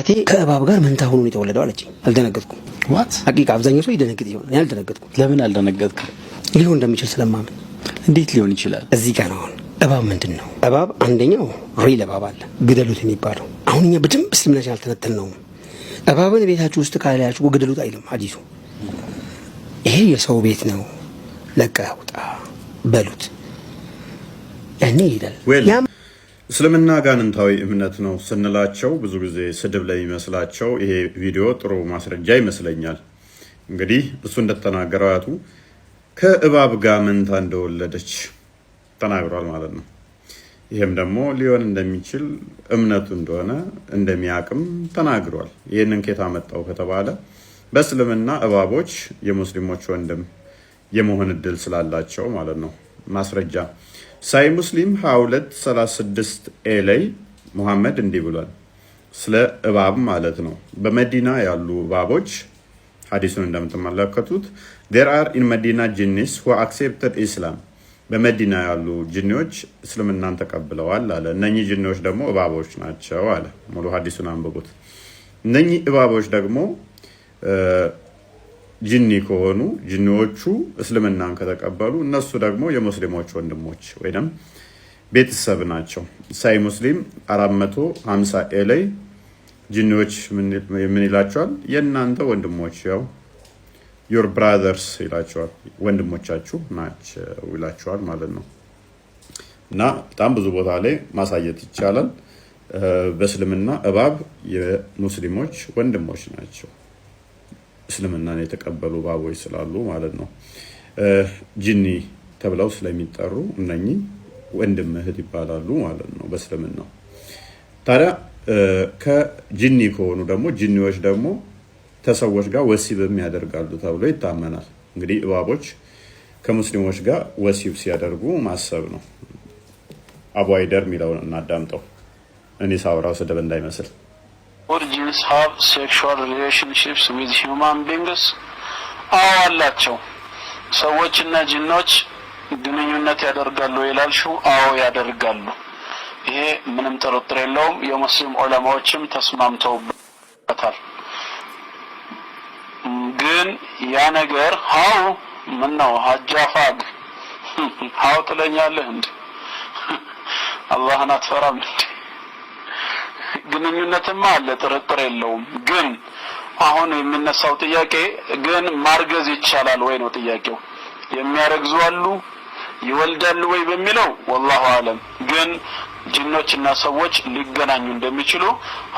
እናቴ ከእባብ ጋር መንታ ሆኖ ነው የተወለደው አለችኝ። አልደነገጥኩም። ዋት ሀቂቃ አብዛኛው ሰው ይደነግጥ ይሆናል። እኔ አልደነገጥኩም። ለምን አልደነገጥኩም? ሊሆን እንደሚችል ስለማምን። እንዴት ሊሆን ይችላል? እዚህ ጋር ነው አሁን እባብ ምንድን ነው? እባብ አንደኛው ሪል እባብ አለ ግደሉት የሚባለው። አሁን እኛ በደንብ እስልምናችን አልተነተልነውም። እባብን ቤታችሁ ውስጥ ካላያችሁ ግደሉት አይልም ሐዲሱ። ይሄ የሰው ቤት ነው ለቀህ ውጣ በሉት ያኔ ይሄዳል። እስልምና ጋንንታዊ እምነት ነው ስንላቸው ብዙ ጊዜ ስድብ ላይ ይመስላቸው ይሄ ቪዲዮ ጥሩ ማስረጃ ይመስለኛል። እንግዲህ እሱ እንደተናገረው አያቱ ከእባብ ጋር መንታ እንደወለደች ተናግሯል ማለት ነው። ይህም ደግሞ ሊሆን እንደሚችል እምነቱ እንደሆነ እንደሚያቅም ተናግሯል። ይህንን ኬታ መጣው ከተባለ በእስልምና እባቦች የሙስሊሞች ወንድም የመሆን እድል ስላላቸው ማለት ነው። ማስረጃ ሳይ ሙስሊም 2236 ኤ ላይ ሙሐመድ እንዲህ ብሏል። ስለ እባብ ማለት ነው። በመዲና ያሉ እባቦች ሐዲሱን እንደምትመለከቱት there are in Medina jinnis who accepted Islam በመዲና ያሉ ጅኒዎች እስልምናን ተቀብለዋል አለ። እነኚህ ጅኒዎች ደግሞ እባቦች ናቸው አለ። ሙሉ ሐዲሱን አንብቡት። እነኚህ እባቦች ደግሞ ጅኒ ከሆኑ ጅኒዎቹ እስልምናን ከተቀበሉ እነሱ ደግሞ የሙስሊሞች ወንድሞች ወይም ቤተሰብ ናቸው። ሳይ ሙስሊም 450 ኤ ላይ ጅኒዎች ምን ይላቸዋል? የእናንተ ወንድሞች ያው ዮር ብራዘርስ ይላቸዋል፣ ወንድሞቻችሁ ናቸው ይላቸዋል ማለት ነው። እና በጣም ብዙ ቦታ ላይ ማሳየት ይቻላል። በእስልምና እባብ የሙስሊሞች ወንድሞች ናቸው፣ እስልምናን የተቀበሉ እባቦች ስላሉ ማለት ነው። ጂኒ ተብለው ስለሚጠሩ እነኚህ ወንድም እህት ይባላሉ ማለት ነው በእስልምና። ታዲያ ከጂኒ ከሆኑ ደግሞ ጂኒዎች ደግሞ ከሰዎች ጋር ወሲብም ያደርጋሉ ተብሎ ይታመናል። እንግዲህ እባቦች ከሙስሊሞች ጋር ወሲብ ሲያደርጉ ማሰብ ነው። አቡ አይደር የሚለውን እናዳምጠው፣ እኔ ሳውራው ስድብ እንዳይመስል። ጂንስ ሃቭ ሴክሹዋል ሪሌሽንሺፕስ ዊዝ ሂውማን ቢንግስ? አዎ አላቸው። ሰዎችና ጂኖች ግንኙነት ያደርጋሉ ይላልሽው? አዎ ያደርጋሉ። ይሄ ምንም ጥርጥር የለውም። የሙስሊም ዑለማዎችም ተስማምተውበታል። ግን ያ ነገር ሃው ምን ነው ሀጃፋግ ሃው ትለኛለህ እንዴ? አላህን አትፈራም እንዴ? ግንኙነትማ አለ፣ ጥርጥር የለውም። ግን አሁን የሚነሳው ጥያቄ ግን ማርገዝ ይቻላል ወይ ነው ጥያቄው። የሚያረግዙ አሉ ይወልዳሉ ወይ በሚለው ወላሁ አለም። ግን ጂኖችና ሰዎች ሊገናኙ እንደሚችሉ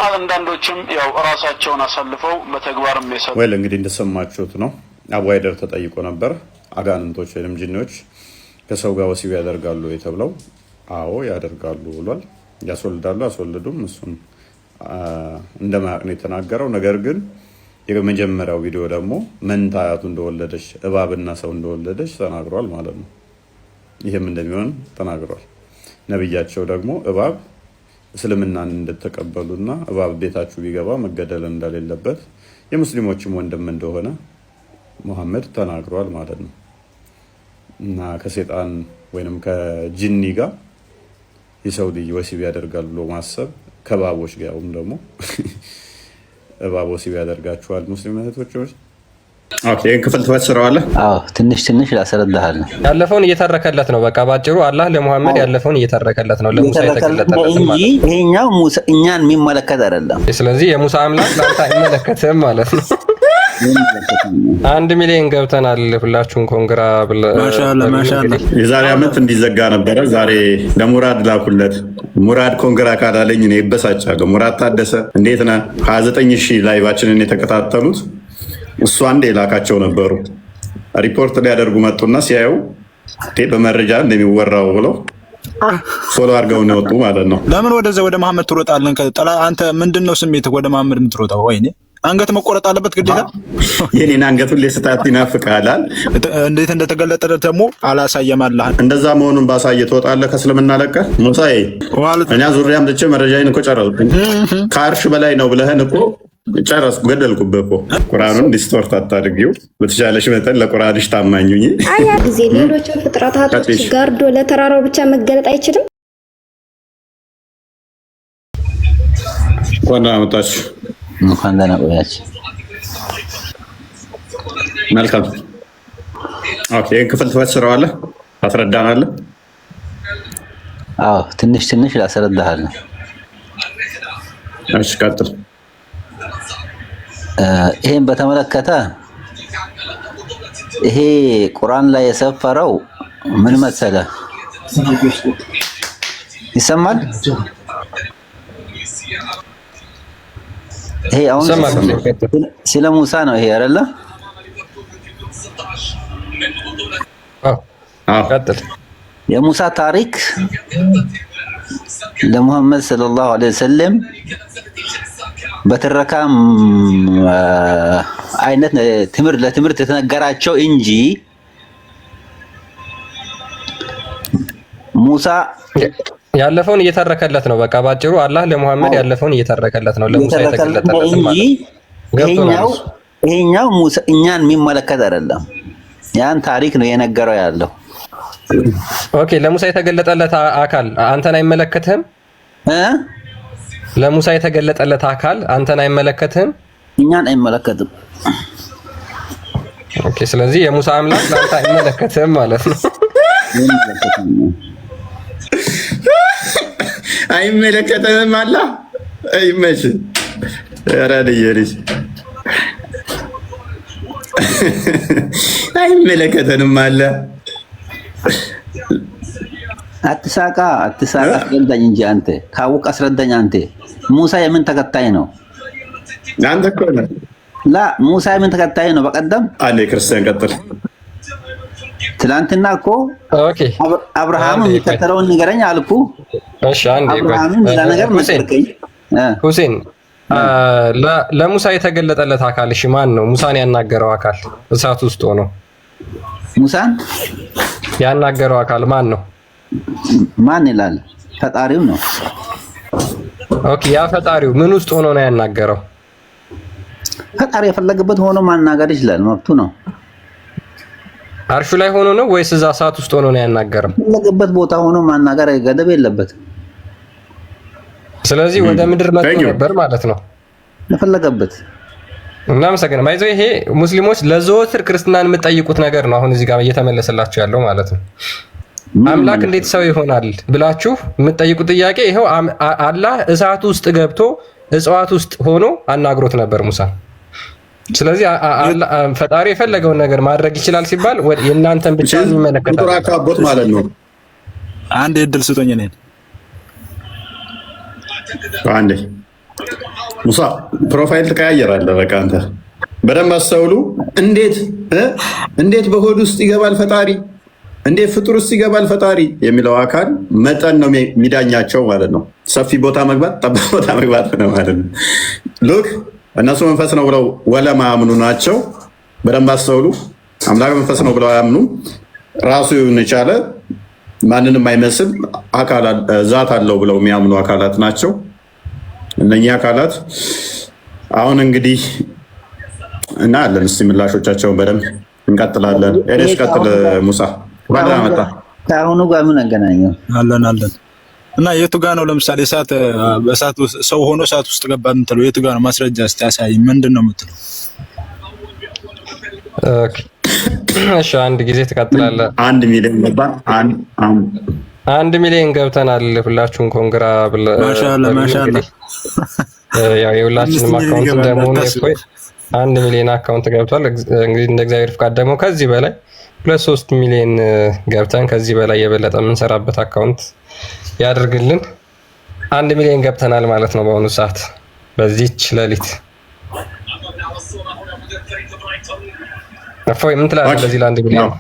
አንዳንዶችም ያው ራሳቸውን አሳልፈው በተግባርም የሰጡ ወይ እንግዲህ እንደሰማችሁት ነው። አቡ አይደር ተጠይቆ ነበር አጋንንቶች ወይም ጂኖች ከሰው ጋር ወሲብ ያደርጋሉ የተብለው አዎ ያደርጋሉ ብሏል። ያስወልዳሉ አስወልዱም እሱን እንደማያውቅ ነው የተናገረው። ነገር ግን የመጀመሪያው ቪዲዮ ደግሞ መንታያቱ እንደወለደች እባብና ሰው እንደወለደች ተናግሯል ማለት ነው። ይህም እንደሚሆን ተናግሯል። ነብያቸው ደግሞ እባብ እስልምናን እንደተቀበሉና እባብ ቤታችሁ ቢገባ መገደል እንደሌለበት የሙስሊሞችም ወንድም እንደሆነ ሙሐመድ ተናግሯል ማለት ነው። እና ከሰይጣን ወይንም ከጂኒ ጋር የሰው ልጅ ወሲብ ያደርጋል ብሎ ማሰብ ከባቦች ጋርም ደግሞ እባብ ወሲብ ያደርጋቸዋል ሙስሊም እህቶች። ኦኬ ክፍል ትፈስረዋለህ? አዎ ትንሽ ላስረዳሃል። ያለፈውን እየተረከለት ነው። በቃ ባጭሩ አላህ ለሙሐመድ ያለፈውን እየተረከለት ነው። ለሙሳ የተገለጠለት እንጂ ይሄኛው እኛን የሚመለከት አይደለም። ስለዚህ የሙሳ አምላክ ላንተ አይመለከትም ማለት ነው። 1 ሚሊዮን ገብተናል። ሁላችሁም ኮንግራ ማሻአላ። የዛሬ ዓመት እንዲዘጋ ነበረ። ዛሬ ለሙራድ ላኩለት። ሙራድ ኮንግራ ካላለኝ እኔ ይበሳጫለሁ። ሙራድ ታደሰ እንዴት ነህ? 29000 ላይቫችንን የተከታተሉት እሱ አንድ የላካቸው ነበሩ። ሪፖርት ሊያደርጉ መጡና ሲያዩ በመረጃ እንደሚወራው ብለው ፎሎ አድርገው ነው ወጡ ማለት ነው። ለምን ወደዛ ወደ መሐመድ ትሮጣለህ? አንተ ምንድነው ስሜት ወደ መሐመድ የምትሮጣው? ወይኔ አንገት መቆረጥ አለበት ግዴታ። የኔን አንገት ሁሌ ስታት ይናፍቃል። እንዴት እንደተገለጠ ደግሞ አላሳየም አላህ። እንደዛ መሆኑን ባሳየ ትወጣለህ ከእስልምና ለቀህ። ሙሳዬ እኛ ዙሪያም ልቼ መረጃዬን እኮ ጨረስኩኝ። ከአርሽ በላይ ነው ብለህን እኮ ጨረስኩ፣ ገደልኩብህ እኮ። ቁርአኑን ዲስቶርት አታድርጊው። በተቻለሽ መጠን ለቁርአንሽ ታማኙኝ። አያ ጊዜ ሌሎችን ፍጥረታቶች ጋርዶ ለተራራው ብቻ መገለጥ አይችልም። እንኳን አመጣችሁ። እንኳን ደህና ቆያችሁ። መልካም ኦኬ። ይህን ክፍል ትፈስረዋለህ፣ ታስረዳናለህ? አዎ ትንሽ ትንሽ ላስረዳሃለሁ። እሺ ቀጥል። ይሄን በተመለከተ ይሄ ቁርአን ላይ የሰፈረው ምን መሰለህ? ይሰማል? ይሄ አሁን ስለ ሙሳ ነው ይሄ አይደለ? ቀጥል። የሙሳ ታሪክ ለሙሐመድ ሰለላሁ ዐለይሂ ወሰለም በትረካም አይነት ለትምህርት የተነገራቸው እንጂ ሙሳ ያለፈውን እየተረከለት ነው። በቃ ባጭሩ አላህ ለሙሐመድ ያለፈውን እየተረከለት ነው። ለሙሳ የተገለጠለት እንጂ ይሄኛው ሙሳ እኛን የሚመለከት አይደለም። ያን ታሪክ ነው የነገረው ያለው። ኦኬ፣ ለሙሳ የተገለጠለት አካል አንተን አይመለከትህም? ለሙሳ የተገለጠለት አካል አንተን አይመለከትህም? እኛን አይመለከትም። ኦኬ፣ ስለዚህ የሙሳ አምላክ ለአንተ አይመለከትህም ማለት ነው። አይመለከትህም አላ አይመች ያራልኝ ልጅ አይመለከተንም አለ። አትሳቃ አስረዳኝ እንጂ አንተ ካወቅ አስረዳኝ። አንተ ሙሳ የምን ተከታይ ነው? አንተ እኮ ነህ። ላ ሙሳ የምን ተከታይ ነው? በቀደም አንዴ ክርስቲያን ቀጥል። ትላንትና እኮ ኦኬ አብርሃም የሚከተለውን ንገረኝ አልኩ። እሺ አንዴ አብርሃም ሌላ ነገር መሰርከኝ። ሁሴን ለሙሳ የተገለጠለት አካል እሺ ማን ነው? ሙሳን ያናገረው አካል እሳት ውስጥ ሆኖ ሙሳን ያናገረው አካል ማን ነው? ማን ይላል? ፈጣሪው ነው። ኦኬ ያ ፈጣሪው ምን ውስጥ ሆኖ ነው ያናገረው? ፈጣሪ የፈለገበት ሆኖ ማናገር ይችላል፣ መብቱ ነው። አርሹ ላይ ሆኖ ነው ወይስ እዛ እሳት ውስጥ ሆኖ ነው ያናገረው? የፈለገበት ቦታ ሆኖ ማናገር ገደብ የለበትም። ስለዚህ ወደ ምድር መጥቶ ነበር ማለት ነው የፈለገበት። እናመሰግናለን። ማይዞ ይሄ ሙስሊሞች ለዘወትር ክርስትናን የምትጠይቁት ነገር ነው። አሁን እዚህ ጋር እየተመለሰላችሁ ያለው ማለት ነው። አምላክ እንዴት ሰው ይሆናል ብላችሁ የምትጠይቁት ጥያቄ ይሄው አላህ እሳት ውስጥ ገብቶ እጽዋት ውስጥ ሆኖ አናግሮት ነበር ሙሳ። ስለዚህ ፈጣሪ የፈለገውን ነገር ማድረግ ይችላል ሲባል የእናንተን ብቻ የሚመለከታል ማለት ነው። አንድ እድል ስጡኝ እኔን። አንዴ ሙሳ ፕሮፋይል ትቀያየራለህ። በቃ አንተ በደንብ አስተውሉ። እንዴት በሆድ ውስጥ ይገባል ፈጣሪ? እንዴት ፍጡር ውስጥ ይገባል ፈጣሪ የሚለው አካል መጠን ነው የሚዳኛቸው ማለት ነው። ሰፊ ቦታ መግባት፣ ጠባብ ቦታ መግባት ነው ማለት ነው። ሉክ እነሱ መንፈስ ነው ብለው ወለማያምኑ ናቸው። በደንብ አስተውሉ። አምላክ መንፈስ ነው ብለው አያምኑ። ራሱ የቻለ ማንንም አይመስል አካል ዛት አለው ብለው የሚያምኑ አካላት ናቸው። እነኚህ አካላት አሁን እንግዲህ እናያለን። እስቲ ምላሾቻቸውን በደንብ እንቀጥላለን። ኤሌስ ቀጥል ሙሳ። ባዳ መጣ ከአሁኑ ጋር ምን አገናኘው? አለን እና የቱ ጋር ነው ለምሳሌ እሳት ሰው ሆኖ እሳት ውስጥ ገባ የምትለው የቱ ጋር ነው? ማስረጃ እስቲ ያሳይ። ምንድን ነው የምትለው? እሺ አንድ ጊዜ ትቀጥላለህ። 1 ሚሊዮን ገባ። 1 ሚሊዮን ገብተናል። ሁላችሁም ኮንግራ ማሻአላ ያው የሁላችንም አካውንት እንደመሆኑ 1 ሚሊዮን አካውንት ገብቷል። እንግዲህ እንደ እግዚአብሔር ፍቃድ ደግሞ ከዚህ በላይ 2-3 ሚሊዮን ገብተን ከዚህ በላይ የበለጠ የምንሰራበት አካውንት ያደርግልን። 1 ሚሊዮን ገብተናል ማለት ነው በአሁኑ ሰዓት በዚህች ሌሊት። አፎይ ምን ትላለህ? ለዚህ ለ1 ሚሊዮን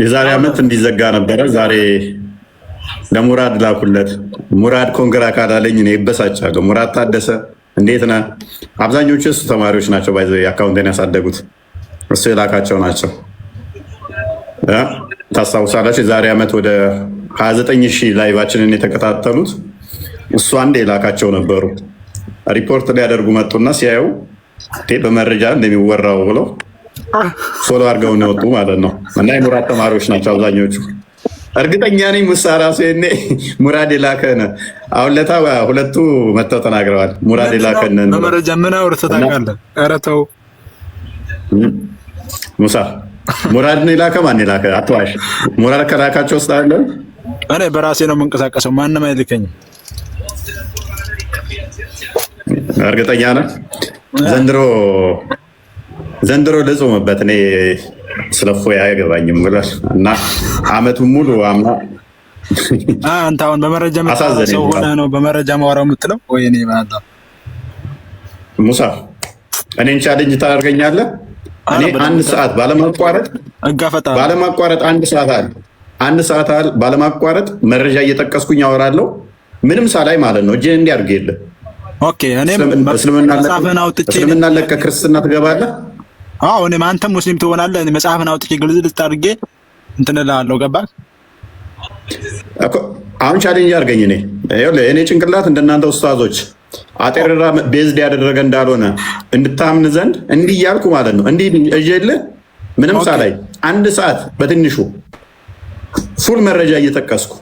የዛሬ ዓመት እንዲዘጋ ነበረ። ዛሬ ለሙራድ ላኩለት። ሙራድ ኮንግራ ካላለኝ እኔ ይበሳጫለሁ። ሙራድ ታደሰ እንዴት ነህ? አብዛኞቹ እሱ ተማሪዎች ናቸው። ባይዘ አካውንቴን ያሳደጉት እሱ የላካቸው ናቸው። ታስታውሳላችሁ? የዛሬ ዓመት ወደ 29,000 ላይቫችንን የተከታተሉት እሱ አንድ የላካቸው ነበሩ። ሪፖርት ሊያደርጉ መጡና ሲያዩ በመረጃ እንደሚወራው ብለው ፎሎ አድርገው ነው የወጡ ማለት ነው። እና የሙራድ ተማሪዎች ናቸው አብዛኞቹ። እርግጠኛ ነኝ ሙሳ ራሱ የኔ ሙራድ የላከን አሁን ለታ ሁለቱ መተው ተናግረዋል። ሙራድ የላከን በመረጃ ምን አውርተህ ታውቃለህ? ኧረ ተው ሙሳ ሙራድ ነው የላከ ማን የላከ? አትዋሽ። ሙራድ ከላካቸው ውስጥ አለ። እኔ በራሴ ነው የምንቀሳቀሰው፣ ማንም አይልከኝም። እርግጠኛ ነህ? ዘንድሮ ልጾምበት እኔ ስለፎ አያገባኝም ብሏል እና አመቱን ሙሉ አምና አንተ አሁን በመረጃ ሰው ሆነ ነው በመረጃ ማወራው የምትለው ወይ? እኔ ማለት ሙሳ እኔን ቻሌንጅ ታደርገኛለህ? እኔ አንድ ሰዓት ባለማቋረጥ አንድ ሰዓት ባለማቋረጥ መረጃ እየጠቀስኩኝ አወራለሁ። ምንም ሳላይ ማለት ነው። እጄን እንዲያርግ የለ ኦኬ። እኔም እስልምና ለቀህ ክርስትና ትገባለህ? አዎ እኔም አንተም ሙስሊም ትሆናለህ። እኔ መጽሐፍን አውጥቼ ግልጽ አድርጌ እንትን እልሃለሁ። ገባህ እኮ አሁን ቻሌንጅ አድርገኝ። እኔ ጭንቅላት እንደናንተ ኡስታዞች አጤርራ ቤዝድ ያደረገ እንዳልሆነ እንድታምን ዘንድ እንዲህ እያልኩ ማለት ነው። እንዲህ እጄልህ ምንም ሳላይ አንድ ሰዓት በትንሹ ፉል መረጃ እየጠቀስኩ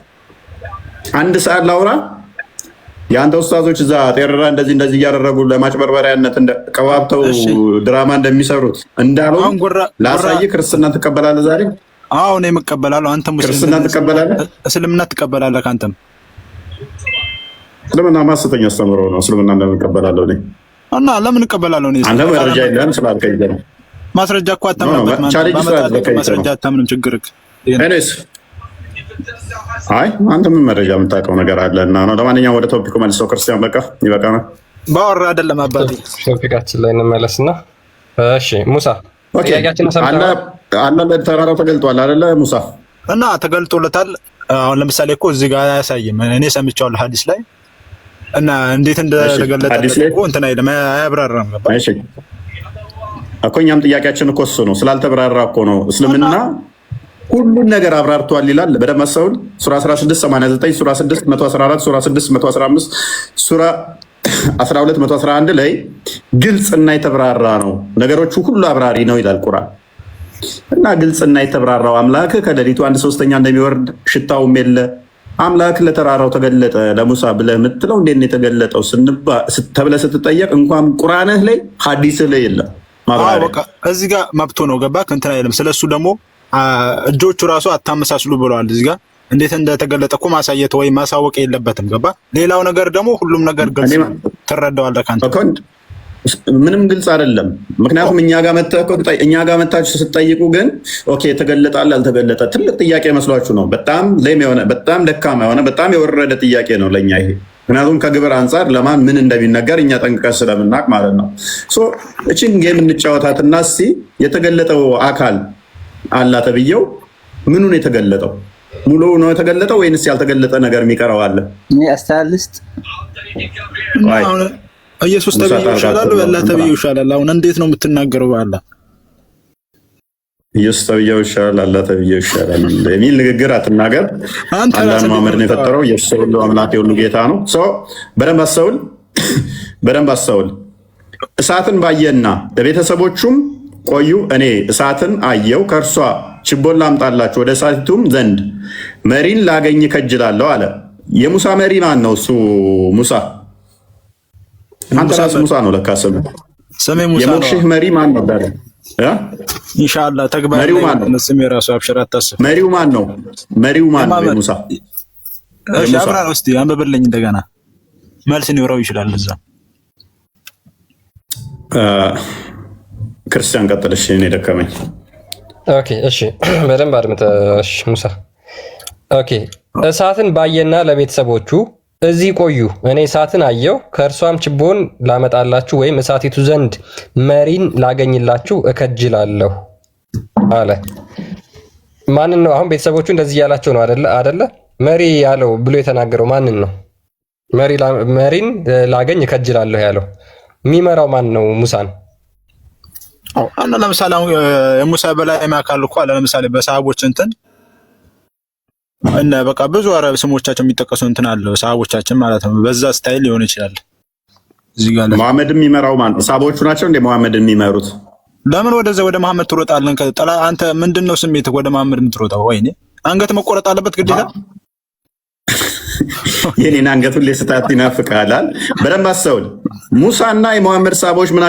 አንድ ሰዓት ላውራ። የአንተ ኡስታዞች እዛ ጤርራ እንደዚህ እያደረጉ ለማጭበርበሪያነት ቀባብተው ድራማ እንደሚሰሩት እንዳልሆነ ላሳይ። ክርስትና ትቀበላለህ ዛሬ? አዎ እኔም እቀበላለሁ። አንተም ክርስትና ትቀበላለህ? እስልምና ትቀበላለህ? አንተም እስልምና ማስተኛ አስተምሮ ነው። እስልምና እንደምቀበላለሁ እኔ እና ለምን እቀበላለሁ? እኔ አንተ መረጃ የለም ስላልከኝ ነው። ማስረጃ እኮ አታምንበት ማለት ማስረጃ አታምንም። ችግርክ እኔስ አይ አንተ ምን መረጃ የምታውቀው ነገር አለ እና ነው። ለማንኛውም ወደ ቶፒኩ መልሰው ክርስቲያን በቃ ይበቃናል። ባወራ አይደለም አባቴ። ቶፒካችን ላይ እንመለስና እሺ ሙሳ ጥያቄያችን አለ ተራራው ተገልጧል አይደለ ሙሳ? እና ተገልጦለታል። አሁን ለምሳሌ እኮ እዚህ ጋር አያሳይም። እኔ ሰምቻለሁ ሐዲስ ላይ እና እንዴት እንደተገለጠ እኮ እንትን አይደለም አያብራራም። ገባህ? እሺ እኮ እኛም ጥያቄያችን እኮ እሱ ነው። ስላልተብራራ እኮ ነው። እስልምና ሁሉን ነገር አብራርቷል ይላል። በደንብ አስተውል። ሱራ 1689 ሱራ 614 ሱራ 615 ሱራ 1211 ላይ ግልጽና የተብራራ ነው። ነገሮቹ ሁሉ አብራሪ ነው ይላል ቁርአን። እና ግልጽና የተብራራው አምላክ ከሌሊቱ 1/3 እንደሚወርድ ሽታውም የለ አምላክ ለተራራው ተገለጠ ለሙሳ ብለህ የምትለው እንዴት ነው የተገለጠው ተብለህ ስትጠየቅ እንኳን ቁርአንህ ላይ ሐዲስህ ላይ የለም ማብራሪያ። በቃ እዚህ ጋር መብቶ ነው። ገባህ? እንትን አይደለም። ስለሱ ደግሞ እጆቹ ራሱ አታመሳስሉ ብለዋል። እዚህ ጋር እንዴት እንደተገለጠ እኮ ማሳየት ወይ ማሳወቅ የለበትም። ገባ? ሌላው ነገር ደግሞ ሁሉም ነገር ግልጽ ትረዳዋለህ። ካንተ ምንም ግልጽ አይደለም። ምክንያቱም እኛ ጋር መታችሁ ስትጠይቁ ግን ኦኬ ተገለጣል አልተገለጠ ትልቅ ጥያቄ መስሏችሁ ነው። በጣም ሌም የሆነ በጣም ደካማ የሆነ በጣም የወረደ ጥያቄ ነው ለእኛ ይሄ። ምክንያቱም ከግብር አንጻር ለማን ምን እንደሚነገር እኛ ጠንቅቀን ስለምናውቅ ማለት ነው። እቺን ጌም እንጫወታትና እስኪ የተገለጠው አካል አላ ተብዬው ምኑን የተገለጠው ሙሉ ነው የተገለጠው ወይንስ ያልተገለጠ ነገር የሚቀረው አለ? አስተላልስት ኢየሱስ ተብዬው ይሻላል ወላ ተብዬው ይሻላል? አሁን እንዴት ነው የምትናገረው? አላ ኢየሱስ ተብዬው ይሻላል አላ ተብዬው ይሻላል የሚል ንግግር አትናገር። አላህ መሐመድን የፈጠረው ኢየሱስ ሁሉ አምላክ ሁሉ ጌታ ነው። በደንብ አስተውል። እሳትን ባየና ለቤተሰቦቹም ቆዩ እኔ እሳትን አየው ከእርሷ ችቦን ላምጣላችሁ ወደ እሳቲቱም ዘንድ መሪን ላገኝ ከጅላለሁ አለ። የሙሳ መሪ ማን ነው? እሱ ሙሳ አንተ ራስህ ሙሳ ነው ለካ ስምህ። የሞክሽህ መሪ ማን ነበር? ኢንሻአላህ ተግባር ነው ስሜ ራሱ አብሽር አታስብ። መሪው ማን ነው? የሙሳ እሺ አብራራ እስቲ አንብብልኝ እንደገና መልስ ሊኖረው ይችላል እዛ ክርስቲያን ቀጥልሽ። እኔ ደከመኝ። ኦኬ እሺ በደንብ አድምጠሽ ሙሳ። ኦኬ እሳትን ባየና ለቤተሰቦቹ እዚህ ቆዩ እኔ እሳትን አየው ከእርሷም ችቦን ላመጣላችሁ ወይም እሳቲቱ ዘንድ መሪን ላገኝላችሁ እከጅላለሁ አለ። ማንን ነው አሁን ቤተሰቦቹ እንደዚህ ያላቸው ነው አይደለ? መሪ ያለው ብሎ የተናገረው ማንን ነው? መሪን ላገኝ እከጅላለሁ ያለው የሚመራው ማን ነው? ሙሳን። አና ለምሳሌ የሙሳ በላይ ማካል እኮ አለ። ለምሳሌ በሰሃቦች እንትን እና በቃ ብዙ አረብ ስሞቻቸው የሚጠቀሱ እንትን አለ ሰሃቦቻችን ማለት ነው። በዛ ስታይል ሊሆን ይችላል። እዚህ ጋር መሐመድ የሚመራው ማን? ሰሃቦቹ ናቸው እንደ መሐመድ የሚመሩት። ለምን ወደዛ ወደ መሐመድ ትሮጣለህ? አንተ ምንድነው ስሜት ወደ መሐመድ የምትሮጣው? ወይኔ አንገት መቆረጥ አለበት ግዴታ? የኔን አንገት ሁሌ ስታት ይናፍቃላል። በደንብ አስተውል። ሙሳና የመሐመድ ሳቦች ምን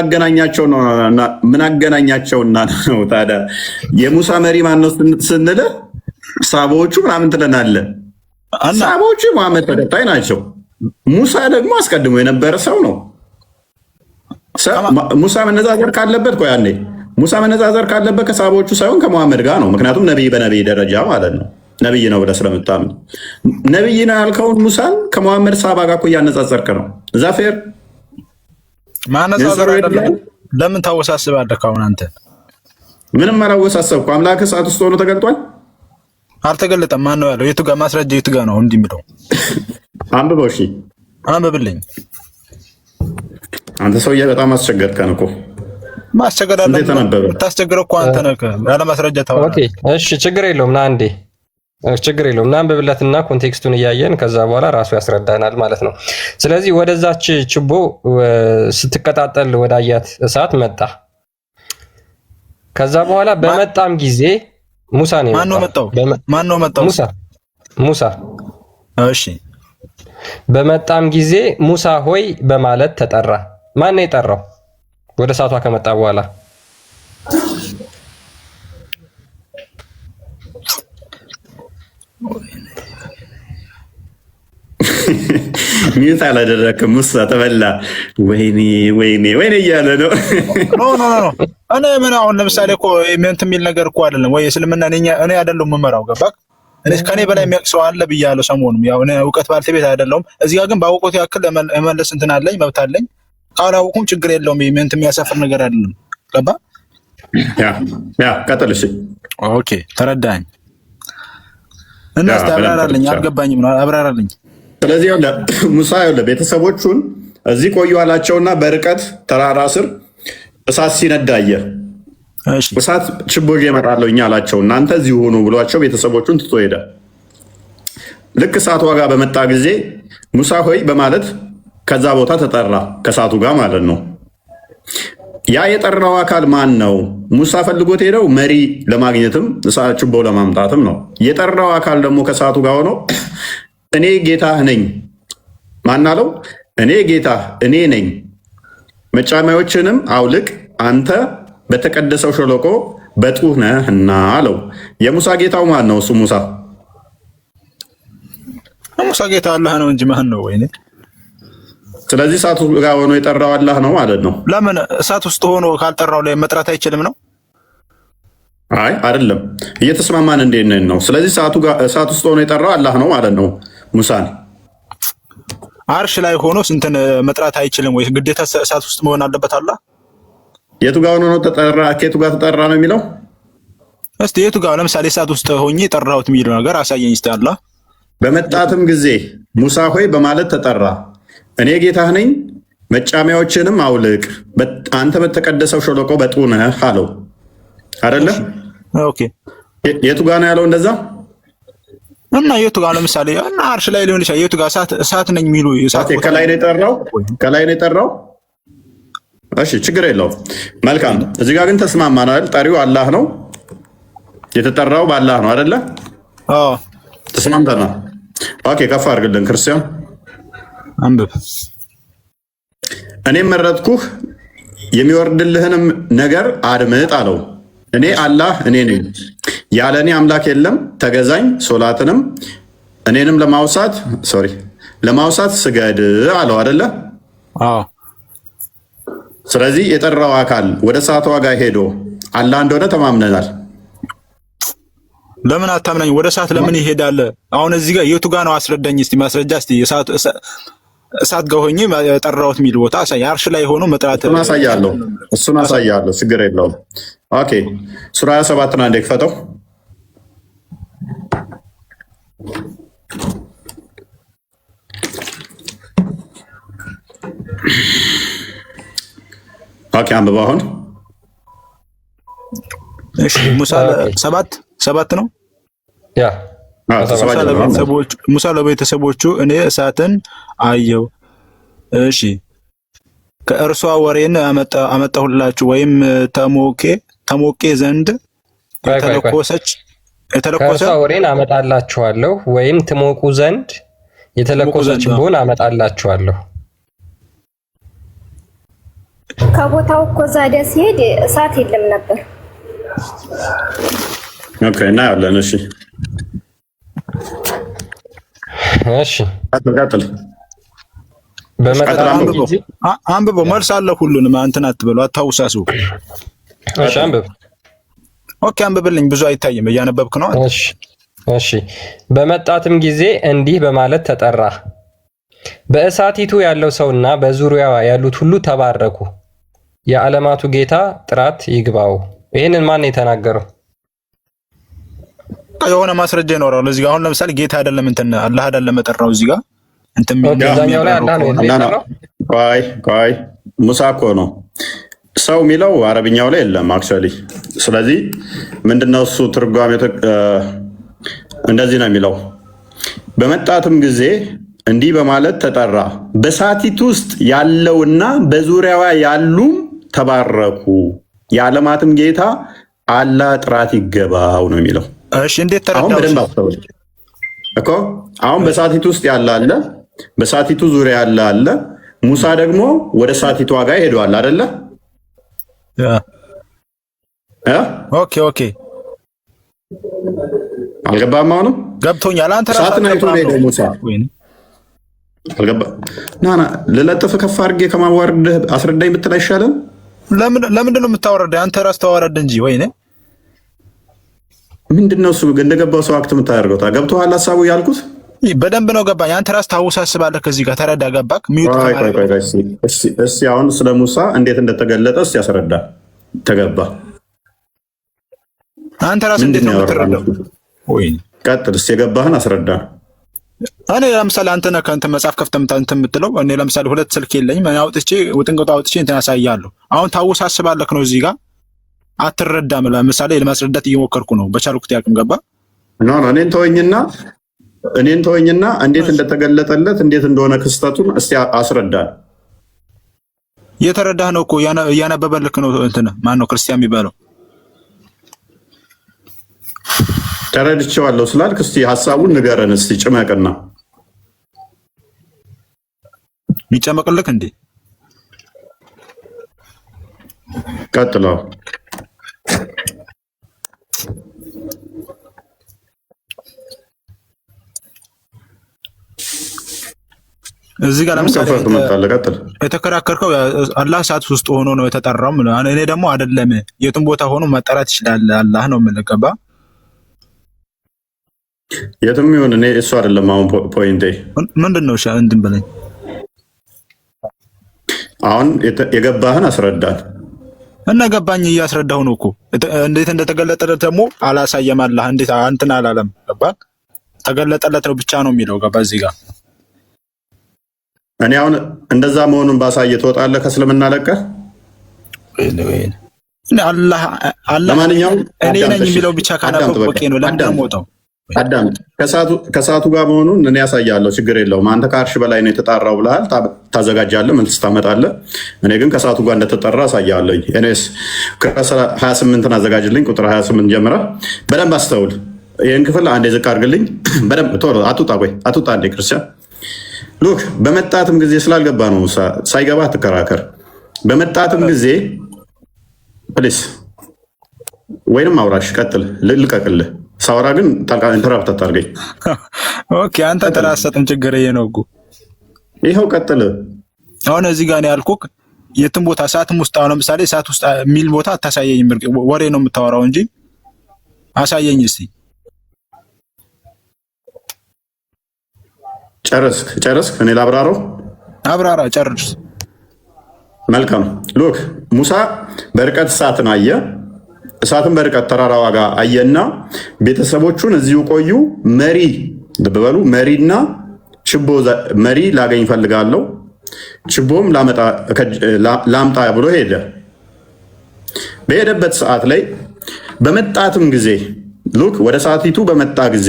አገናኛቸውና ነው ታዲያ? የሙሳ መሪ ማነው ስንል ሳቦቹ ምናምን ትለናለህ። ሳቦቹ የመሐመድ ተከታይ ናቸው። ሙሳ ደግሞ አስቀድሞ የነበረ ሰው ነው። ሙሳ መነዛዘር ካለበት ያኔ ሙሳ መነዛዘር ካለበት ከሳቦቹ ሳይሆን ከመሐመድ ጋር ነው። ምክንያቱም ነቢይ በነቢይ ደረጃ ማለት ነው። ነቢይ ነው ብለህ ስለምታምን ነቢይ ነው ያልከውን ሙሳን ከመሐመድ ሳባ ጋር እኮ እያነጻጸርክ ነው። እዛ ፌር ማነጻጸር አይደለም። ለምን ታወሳስባለህ? ካሁን አንተ ምንም አላወሳሰብኩ። አምላክ እሳት ውስጥ ሆኖ ተገልጧል? አልተገለጠም። ማን ነው ያለው? የቱ ጋር ማስረጃ? የቱ ጋር ነው እንዲህ የሚለው? አንብበው። እሺ አንብብልኝ። አንተ ሰውዬ በጣም አስቸገርከን እኮ። ማስቸገር አለ። ታስቸግረው እኮ አንተ ነህ። ያለ ማስረጃ ታወራ። ኦኬ እሺ፣ ችግር የለውም። ና አንዴ ችግር የለውም። ና አንብብለትና ኮንቴክስቱን እያየን ከዛ በኋላ ራሱ ያስረዳናል ማለት ነው። ስለዚህ ወደዛች ችቦ ስትቀጣጠል ወዳያት እሳት መጣ። ከዛ በኋላ በመጣም ጊዜ ሙሳ ነው። ማን ነው መጣው? ሙሳ። እሺ። በመጣም ጊዜ ሙሳ ሆይ በማለት ተጠራ። ማን ነው የጠራው? ወደ እሳቷ ከመጣ በኋላ ሚዩት አላደረክም። ሙሳ ተበላ። ወይኔ ወይኔ ወይኔ እያለ ነው። ኖ እኔ ምን አሁን ለምሳሌ እኮ ምን የሚል ነገር እኮ አይደለም ወይ እስልምና እኔ አይደለም የምመራው። ገባክ? እኔ ከኔ በላይ የሚያውቅ አለ ብያለሁ ሰሞኑን። ያው እኔ እውቀት ባልተቤት አይደለሁም። እዚህ ጋር ግን ባወቁት ያክል ለመመለስ እንትን አለኝ፣ መብት አለኝ። ካላወቁም ችግር የለውም። ምን የሚያሳፍር ነገር አይደለም። ገባ? ያ ቀጥልሽ። ኦኬ ተረዳኝ። እና አብራራልኝ። አልገባኝም ነው፣ አብራራልኝ። ስለዚህ ሙሳ ቤተሰቦቹን እዚህ ቆዩ አላቸውና በርቀት ተራራ ስር እሳት ሲነዳየ እሳት ችቦ እመጣለሁ እኛ አላቸው። እናንተ እዚህ ሆኑ ብሏቸው ቤተሰቦቹን ትቶ ሄደ። ልክ እሳቱ ጋር በመጣ ጊዜ ሙሳ ሆይ በማለት ከዛ ቦታ ተጠራ፣ ከእሳቱ ጋር ማለት ነው። ያ የጠራው አካል ማን ነው? ሙሳ ፈልጎት ሄደው መሪ ለማግኘትም እሳት ችቦ ለማምጣትም ነው። የጠራው አካል ደግሞ ከእሳቱ ጋር ሆኖ እኔ ጌታህ ነኝ። ማን አለው? እኔ ጌታህ እኔ ነኝ፣ መጫሚያዎችንም አውልቅ፣ አንተ በተቀደሰው ሸለቆ በጡህ ነህና አለው። የሙሳ ጌታው ማን ነው? እሱ ሙሳ ጌታ አላህ ነው እንጂ ማን ነው? ወይኔ ስለዚህ እሳቱ ጋር ሆኖ የጠራው አላህ ነው ማለት ነው። ለምን እሳት ውስጥ ሆኖ ካልጠራው ላይ መጥራት አይችልም ነው? አይ አይደለም፣ እየተስማማን እንዴት ነው? ስለዚህ እሳት ውስጥ ሆኖ የጠራው አላህ ነው ማለት ነው። ሙሳን አርሽ ላይ ሆኖ ስንትን መጥራት አይችልም ወይ? ግዴታ እሳት ውስጥ መሆን አለበት አላህ? የቱ ጋር ሆኖ ነው ተጠራ? ከየቱ ጋር ተጠራ ነው የሚለው? እስቲ የቱ ጋር ለምሳሌ እሳት ውስጥ ሆኜ የጠራሁት የሚለው ነገር አሳየኝ እስቲ። አላህ በመጣትም ጊዜ ሙሳ ሆይ በማለት ተጠራ፣ እኔ ጌታህ ነኝ፣ መጫሚያዎችንም አውልቅ፣ አንተ በተቀደሰው ሸለቆ በጡህ ነህ አለው። አይደለ? ኦኬ። የቱ ጋር ነው ያለው እንደዛ? እና የቱ ጋር ለምሳሌ እና አርሽ ላይ ሊሆን ይችላል። የቱ ጋር እሳት ነኝ የሚሉ እሳት ከላይ ነው የጠራው? ከላይ ነው የጠራው? እሺ ችግር የለውም። መልካም። እዚህ ጋር ግን ተስማማናል። ጠሪው አላህ ነው፣ የተጠራው በአላህ ነው አይደለ? አዎ ተስማምተናል። ኦኬ ከፍ አድርግልን ክርስቲያን። አንብብ። እኔም መረጥኩህ የሚወርድልህንም ነገር አድምጥ አለው። እኔ አላህ እኔ ነኝ፣ ያለ እኔ አምላክ የለም፣ ተገዛኝ፣ ሶላትንም እኔንም ለማውሳት ስገድ አለው አይደለ? አዎ። ስለዚህ የጠራው አካል ወደ እሳቷ ጋር ሄዶ አላህ እንደሆነ ተማምነናል። ለምን አታምናኝ? ወደ እሳት ለምን ይሄዳል? አሁን እዚህ ጋር የቱ ጋር ነው? አስረዳኝ እስቲ፣ ማስረጃ እስቲ። እሳት ጋር ሆኜ የጠራሁት የሚል ቦታ አሳይ። አርሽ ላይ ሆኖ መጥራት እሱን አሳያለሁ። ችግር የለውም። ኦኬ ሱራ 27 አንዴ ክፈተው። ኦኬ አንብበው አሁን። እሺ ሙሳ 7 ነው። ያ ሙሳ ለቤተሰቦቹ እኔ እሳትን አየሁ፣ እሺ ከእርሷ ወሬን አመጣሁላችሁ፣ ወይም ተሞቄ ዘንድ የተለኮሰች የተለኮሰ ወሬን አመጣላችኋለሁ ወይም ትሞቁ ዘንድ የተለኮሰ ችቦን አመጣላችኋለሁ። ከቦታው እኮ ዛዲያ ሲሄድ እሳት የለም ነበር። ኦኬ እና ያለን እሺ ቀጥል። በመጣም አንብበው መልስ አለ ሁሉንም እንትን አትበሉ፣ አታውሳሱ። እሺ አንብብ። ኦኬ አንብብልኝ፣ ብዙ አይታይም እያነበብክ ነው። እሺ በመጣትም ጊዜ እንዲህ በማለት ተጠራ፣ በእሳቲቱ ያለው ሰውና በዙሪያዋ ያሉት ሁሉ ተባረኩ፣ የዓለማቱ ጌታ ጥራት ይግባው። ይሄንን ማን የተናገረው? የሆነ ማስረጃ ይኖራል እዚህ ጋር። አሁን ለምሳሌ ጌታ አይደለም እንትን አላህ አይደለም የጠራው እዚህ ጋር እንትን ዛኛው ላይ አላህ ነው የጠራው። ቆይ ሙሳ እኮ ነው ሰው የሚለው አረብኛው ላይ የለም አክቹአሊ። ስለዚህ ምንድነው እሱ ትርጓሜው? እንደዚህ ነው የሚለው፣ በመጣትም ጊዜ እንዲህ በማለት ተጠራ፣ በእሳቲቱ ውስጥ ያለውና በዙሪያዋ ያሉም ተባረኩ፣ የዓለማትም ጌታ አላህ ጥራት ይገባው ነው የሚለው። እሺ እንዴት ተረዳው? አሁን በደንብ አስተውል እኮ። አሁን በእሳቲቱ ውስጥ ያለ አለ፣ በእሳቲቱ ዙሪያ ያለ አለ። ሙሳ ደግሞ ወደ እሳቲቱ ጋር ሄዷል አይደለ? ኦኬ አልገባም? አሁንም ገብቶኛል። አንተ እሳትን አይቶ ነው ሄደው ሙሳ። አልገባ ናና ልለጥፍ ከፍ አድርጌ ከማዋረድህ አስረዳኝ ብትል አይሻልም? ለምንድን ነው የምታወረደው? አንተ ራስህ ተዋረድ እንጂ። ወይኔ ምንድነው እሱ እንደገባው ሰው አክት የምታደርገው? ገብቶሃል ሀሳቡ ያልኩት? በደንብ ነው ገባኝ። አንተ ራስህ ታውሳስባለህ ከዚህ ጋር ተረዳ። ገባክ? እስኪ አሁን ስለ ሙሳ እንዴት እንደተገለጠ እስኪ ያስረዳ። ተገባ አንተ ራስህ እንዴት ነው የምትረዳው? ወይኔ ቀጥል እስኪ የገባህን አስረዳ። እኔ ለምሳሌ አንተ ነህ ከአንተ መጽሐፍ ከፍተህ እንትን የምትለው። እኔ ለምሳሌ ሁለት ስልክ የለኝም። እኔ አውጥቼ ውጥንቅጡ አውጥቼ እንትን ያሳያለሁ። አሁን ታውሳስባለህ ነው እዚህ ጋር አትረዳም። ለምሳሌ ለማስረዳት እየሞከርኩ ነው በቻልኩት ያቅም። ገባ? እኔን ተወኝና እንዴት እንደተገለጠለት እንዴት እንደሆነ ክስተቱን እስቲ አስረዳ። የተረዳህ ነው እኮ እያነበበልክ ነው። እንትን ማን ነው ክርስቲያን የሚባለው? ተረድቼዋለሁ ስላልክ እስቲ ሐሳቡን ንገረን እስቲ ጭመቅና። ይጨመቅልክ እንዴ? ቀጥለው። እዚህ ጋር ለምሳሌ የተከራከርከው አላህ እሳት ውስጥ ሆኖ ነው የተጠራው። እኔ ደግሞ አይደለም የትም ቦታ ሆኖ መጠራት ይችላል አላህ ነው የምልከባ። የትም ይሁን እኔ እሱ አይደለም አሁን ፖይንቴ ምንድነው? እሺ እንትን በለኝ። አሁን የገባህን አስረዳን እና ገባኝ እያስረዳሁ ነው እኮ። እንዴት እንደተገለጠለት ደግሞ አላሳየም አላህ። እንዴት እንትን አላለም። ገባ? ተገለጠለት ነው ብቻ ነው የሚለው። ገባ? እዚህ ጋር እኔ አሁን እንደዛ መሆኑን ባሳየ ትወጣለህ ከእስልምና ለቀህ? አላህ ለማንኛውም እኔ ነኝ የሚለው ብቻ ካነበብኩ በቂ ነው። ለምን ሞተው አዳምጥ። ከሰዓቱ ጋር መሆኑን እኔ ያሳያለሁ። ችግር የለውም። አንተ ከአርሽ በላይ ነው የተጣራው ብለሃል። ታዘጋጃለህ፣ መልስ ታመጣለህ። እኔ ግን ከሰዓቱ ጋር እንደተጠራ አሳያለሁ። እኔስ ከ28ን አዘጋጅልኝ። ቁጥር 28 ጀምረህ በደንብ አስተውል። ይህን ክፍል አንዴ ዝቅ አድርግልኝ በደንብ ቶሎ። አትውጣ፣ ቆይ አትውጣ። አንዴ ክርስቲያን ሉክ በመጣትም ጊዜ ስላልገባ ነው ሙሳ፣ ሳይገባ አትከራከር። በመጣትም ጊዜ ፕሊስ ወይንም አውራሽ ቀጥል፣ ልቀቅልህ። ሳወራ ግን ጣልቃ ኢንተራፕት አታርገኝ። ኦኬ አንተ ተራሰጥም ችግር ነው እኮ። ይኸው ቀጥል። አሁን እዚህ ጋር ነው ያልኩህ የትም ቦታ እሳትም ውስጥ አሁን ለምሳሌ እሳት ውስጥ የሚል ቦታ አታሳየኝም። ወሬ ነው የምታወራው እንጂ አሳየኝ እስቲ። ጨረስክ? እኔ ላብራራው? አብራራ፣ ጨርስ። መልካም ሉክ ሙሳ በርቀት እሳትን አየ። እሳትን በርቀት ተራራዋ ጋር አየና ቤተሰቦቹን እዚሁ ቆዩ፣ መሪ በሉ መሪና ችቦ መሪ ላገኝ ፈልጋለሁ፣ ችቦም ላምጣ ብሎ ሄደ። በሄደበት ሰዓት ላይ በመጣትም ጊዜ ሉክ ወደ እሳቲቱ በመጣ ጊዜ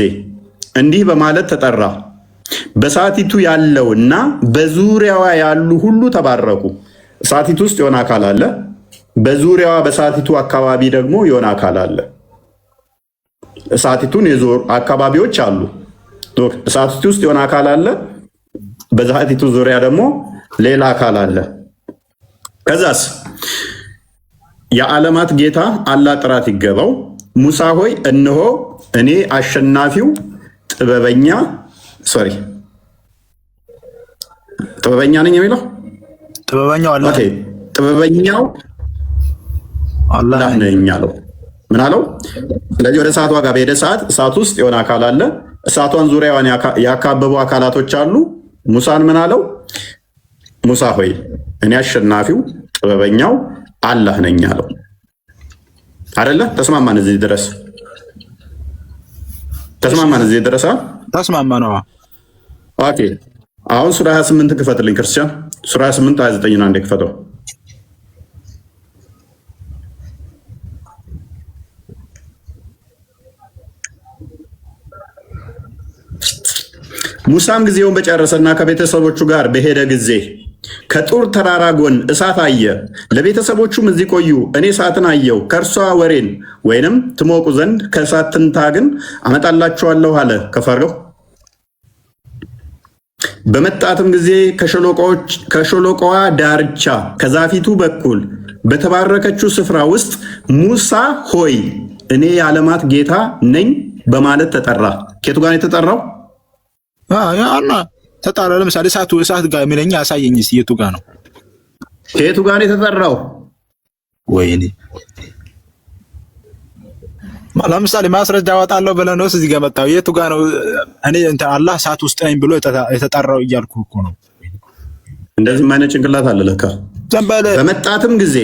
እንዲህ በማለት ተጠራ፣ በእሳቲቱ ያለውና በዙሪያዋ ያሉ ሁሉ ተባረኩ። እሳቲቱ ውስጥ የሆነ አካል አለ፣ በዙሪያዋ በእሳቲቱ አካባቢ ደግሞ የሆነ አካል አለ። እሳቲቱን የዞሩ አካባቢዎች አሉ። እሳቲቱ ውስጥ የሆነ አካል አለ፣ በእሳቲቱ ዙሪያ ደግሞ ሌላ አካል አለ። ከዛስ የዓለማት ጌታ አላህ ጥራት ይገባው ሙሳ ሆይ እነሆ እኔ አሸናፊው ጥበበኛ ነኝ የሚለው ጥበበኛው አላህ ነኝ አለው። ምን አለው? ስለዚህ ወደ እሳቷ ጋር በሄደ ሰዓት እሳት ውስጥ የሆነ አካል አለ፣ እሳቷን ዙሪያዋን ያካበቡ አካላቶች አሉ። ሙሳን ምን አለው? ሙሳ ሆይ እኔ አሸናፊው ጥበበኛው አላህ ነኝ አለው። አይደለ? ተስማማን? እዚህ ድረስ ተስማማን? እዚህ ድረስ ተስማማን። ኦኬ። አሁን ሱራ 28 ክፈትልኝ ክርስቲያን። ሱራ 28 29 አንዴ ክፈተው። ሙሳም ጊዜውን በጨረሰና ከቤተሰቦቹ ጋር በሄደ ጊዜ ከጡር ተራራ ጎን እሳት አየ። ለቤተሰቦቹም እዚህ ቆዩ፣ እኔ እሳትን አየው፣ ከእርሷ ወሬን ወይንም ትሞቁ ዘንድ ከእሳት ትንታግን አመጣላችኋለሁ አለ ከፈርዖን። በመጣትም ጊዜ ከሸለቆዋ ዳርቻ ከዛፊቱ በኩል በተባረከችው ስፍራ ውስጥ ሙሳ ሆይ እኔ የዓለማት ጌታ ነኝ በማለት ተጠራ። ከየቱ ጋር የተጠራው? ተጣራ። ለምሳሌ እሳት ጋር የሚለኝ ያሳየኝ እስኪ የቱ ጋር ነው? ከየቱ ጋር ነው የተጠራው? ወይኔ ለምሳሌ ማስረጃ አወጣለሁ ብለህ ነው እዚህ ጋር መጣው። የቱ ጋር ነው? እኔ አላህ እሳት ውስጥ ነኝ ብሎ የተጠራው እያልኩ እኮ ነው። እንደዚህ ማለት ጭንቅላት አለ ለካ። በመጣትም ጊዜ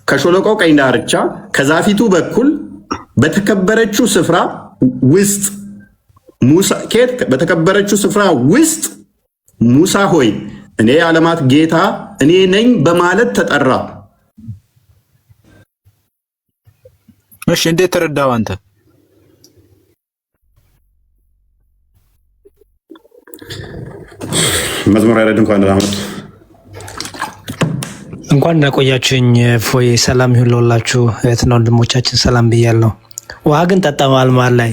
ከሸለቆው ቀኝ ዳርቻ ከዛፊቱ በኩል በተከበረችው ስፍራ ውስጥ ሙሳ ሆይ እኔ የዓለማት ጌታ እኔ ነኝ በማለት ተጠራ። እሺ እንዴት ተረዳው አንተ? መዝሙር ያረድ እንኳን እንዳቆያችሁኝ ፎይ ሰላም ይሁን ለሁላችሁ እህትና ወንድሞቻችን ሰላም ብያለሁ። ውሃ ግን ጠጣማል ማል ላይ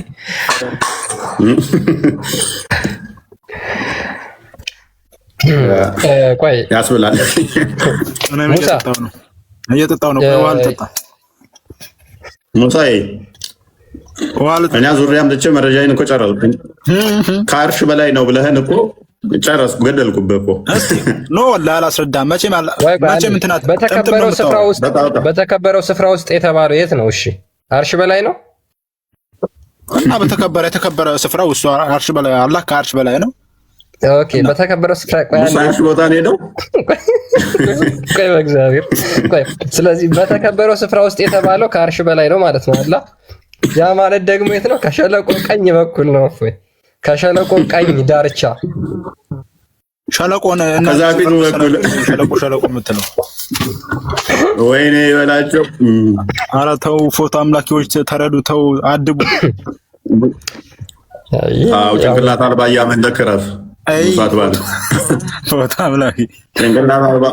ቆይ ያስብላል። እየጠጣው ነው። ውሃ ልጠጣ ሙሳዬ እኔ ዙሪያም ልቼ መረጃዬን እኮ ጨረስኩኝ። ከአርሽ በላይ ነው ብለህን እኮ ጨረስኩ፣ ገደልኩብህ እኮ። ኖ ወላሂ አላስረዳም። መቼም እንትናት በተከበረው ስፍራ ውስጥ የተባለው የት ነው? እሺ አርሽ በላይ ነው እና የተከበረ ስፍራ ውስጥ አርሽ በላይ አላህ ከአርሽ በላይ ነው። ኦኬ በተከበረው ስፍራ አርሽ ቦታ ነው ሄደው። ቆይ በእግዚአብሔር ቆይ። ስለዚህ በተከበረው ስፍራ ውስጥ የተባለው ከአርሽ በላይ ነው ማለት ነው አላህ። ያ ማለት ደግሞ የት ነው? ከሸለቆ ቀኝ በኩል ነው ወይ? ከሸለቆ ቀኝ ዳርቻ ሸለቆ ነው። ከዛፊቱ በኩል ሸለቆ የምትለው ወይኔ ይበላቸው። ኧረ ተው ፎቶ አምላኪዎች ተረዱ፣ ተው አድቡ። አዎ ጭንቅላት አልባ እያመለክ እረፍ። ፎቶ አምላኪ ጭንቅላት አልባ